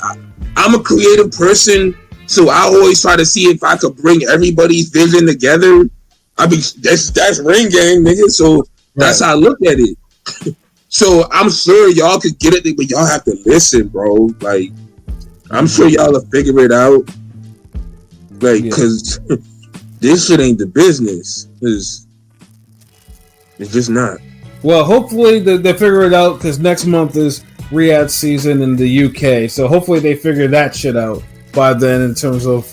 I'm a creative person, so I always try to see if I could bring everybody's vision together. I mean, that's ring game, nigga. So that's how I look at it. So I'm sure y'all could get it, but y'all have to listen, bro. Like, I'm sure y'all will figure it out. Like, cause this shit ain't the business. It's just not. Well, hopefully they figure it out, because next month is Riyadh season in the UK. So hopefully they figure that shit out by then in terms of...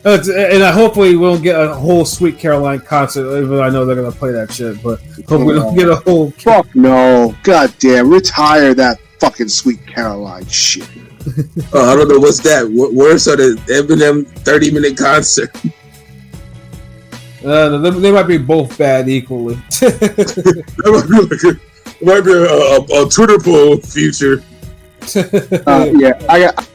and hopefully we'll get a whole Sweet Caroline concert, even though I know they're going to play that shit. But hopefully we don't get a whole... Fuck no. God damn. Retire that fucking Sweet Caroline shit. I don't know what's that. Where's the Eminem 30-minute concert? They might be both bad equally. It might be a Twitter poll future. I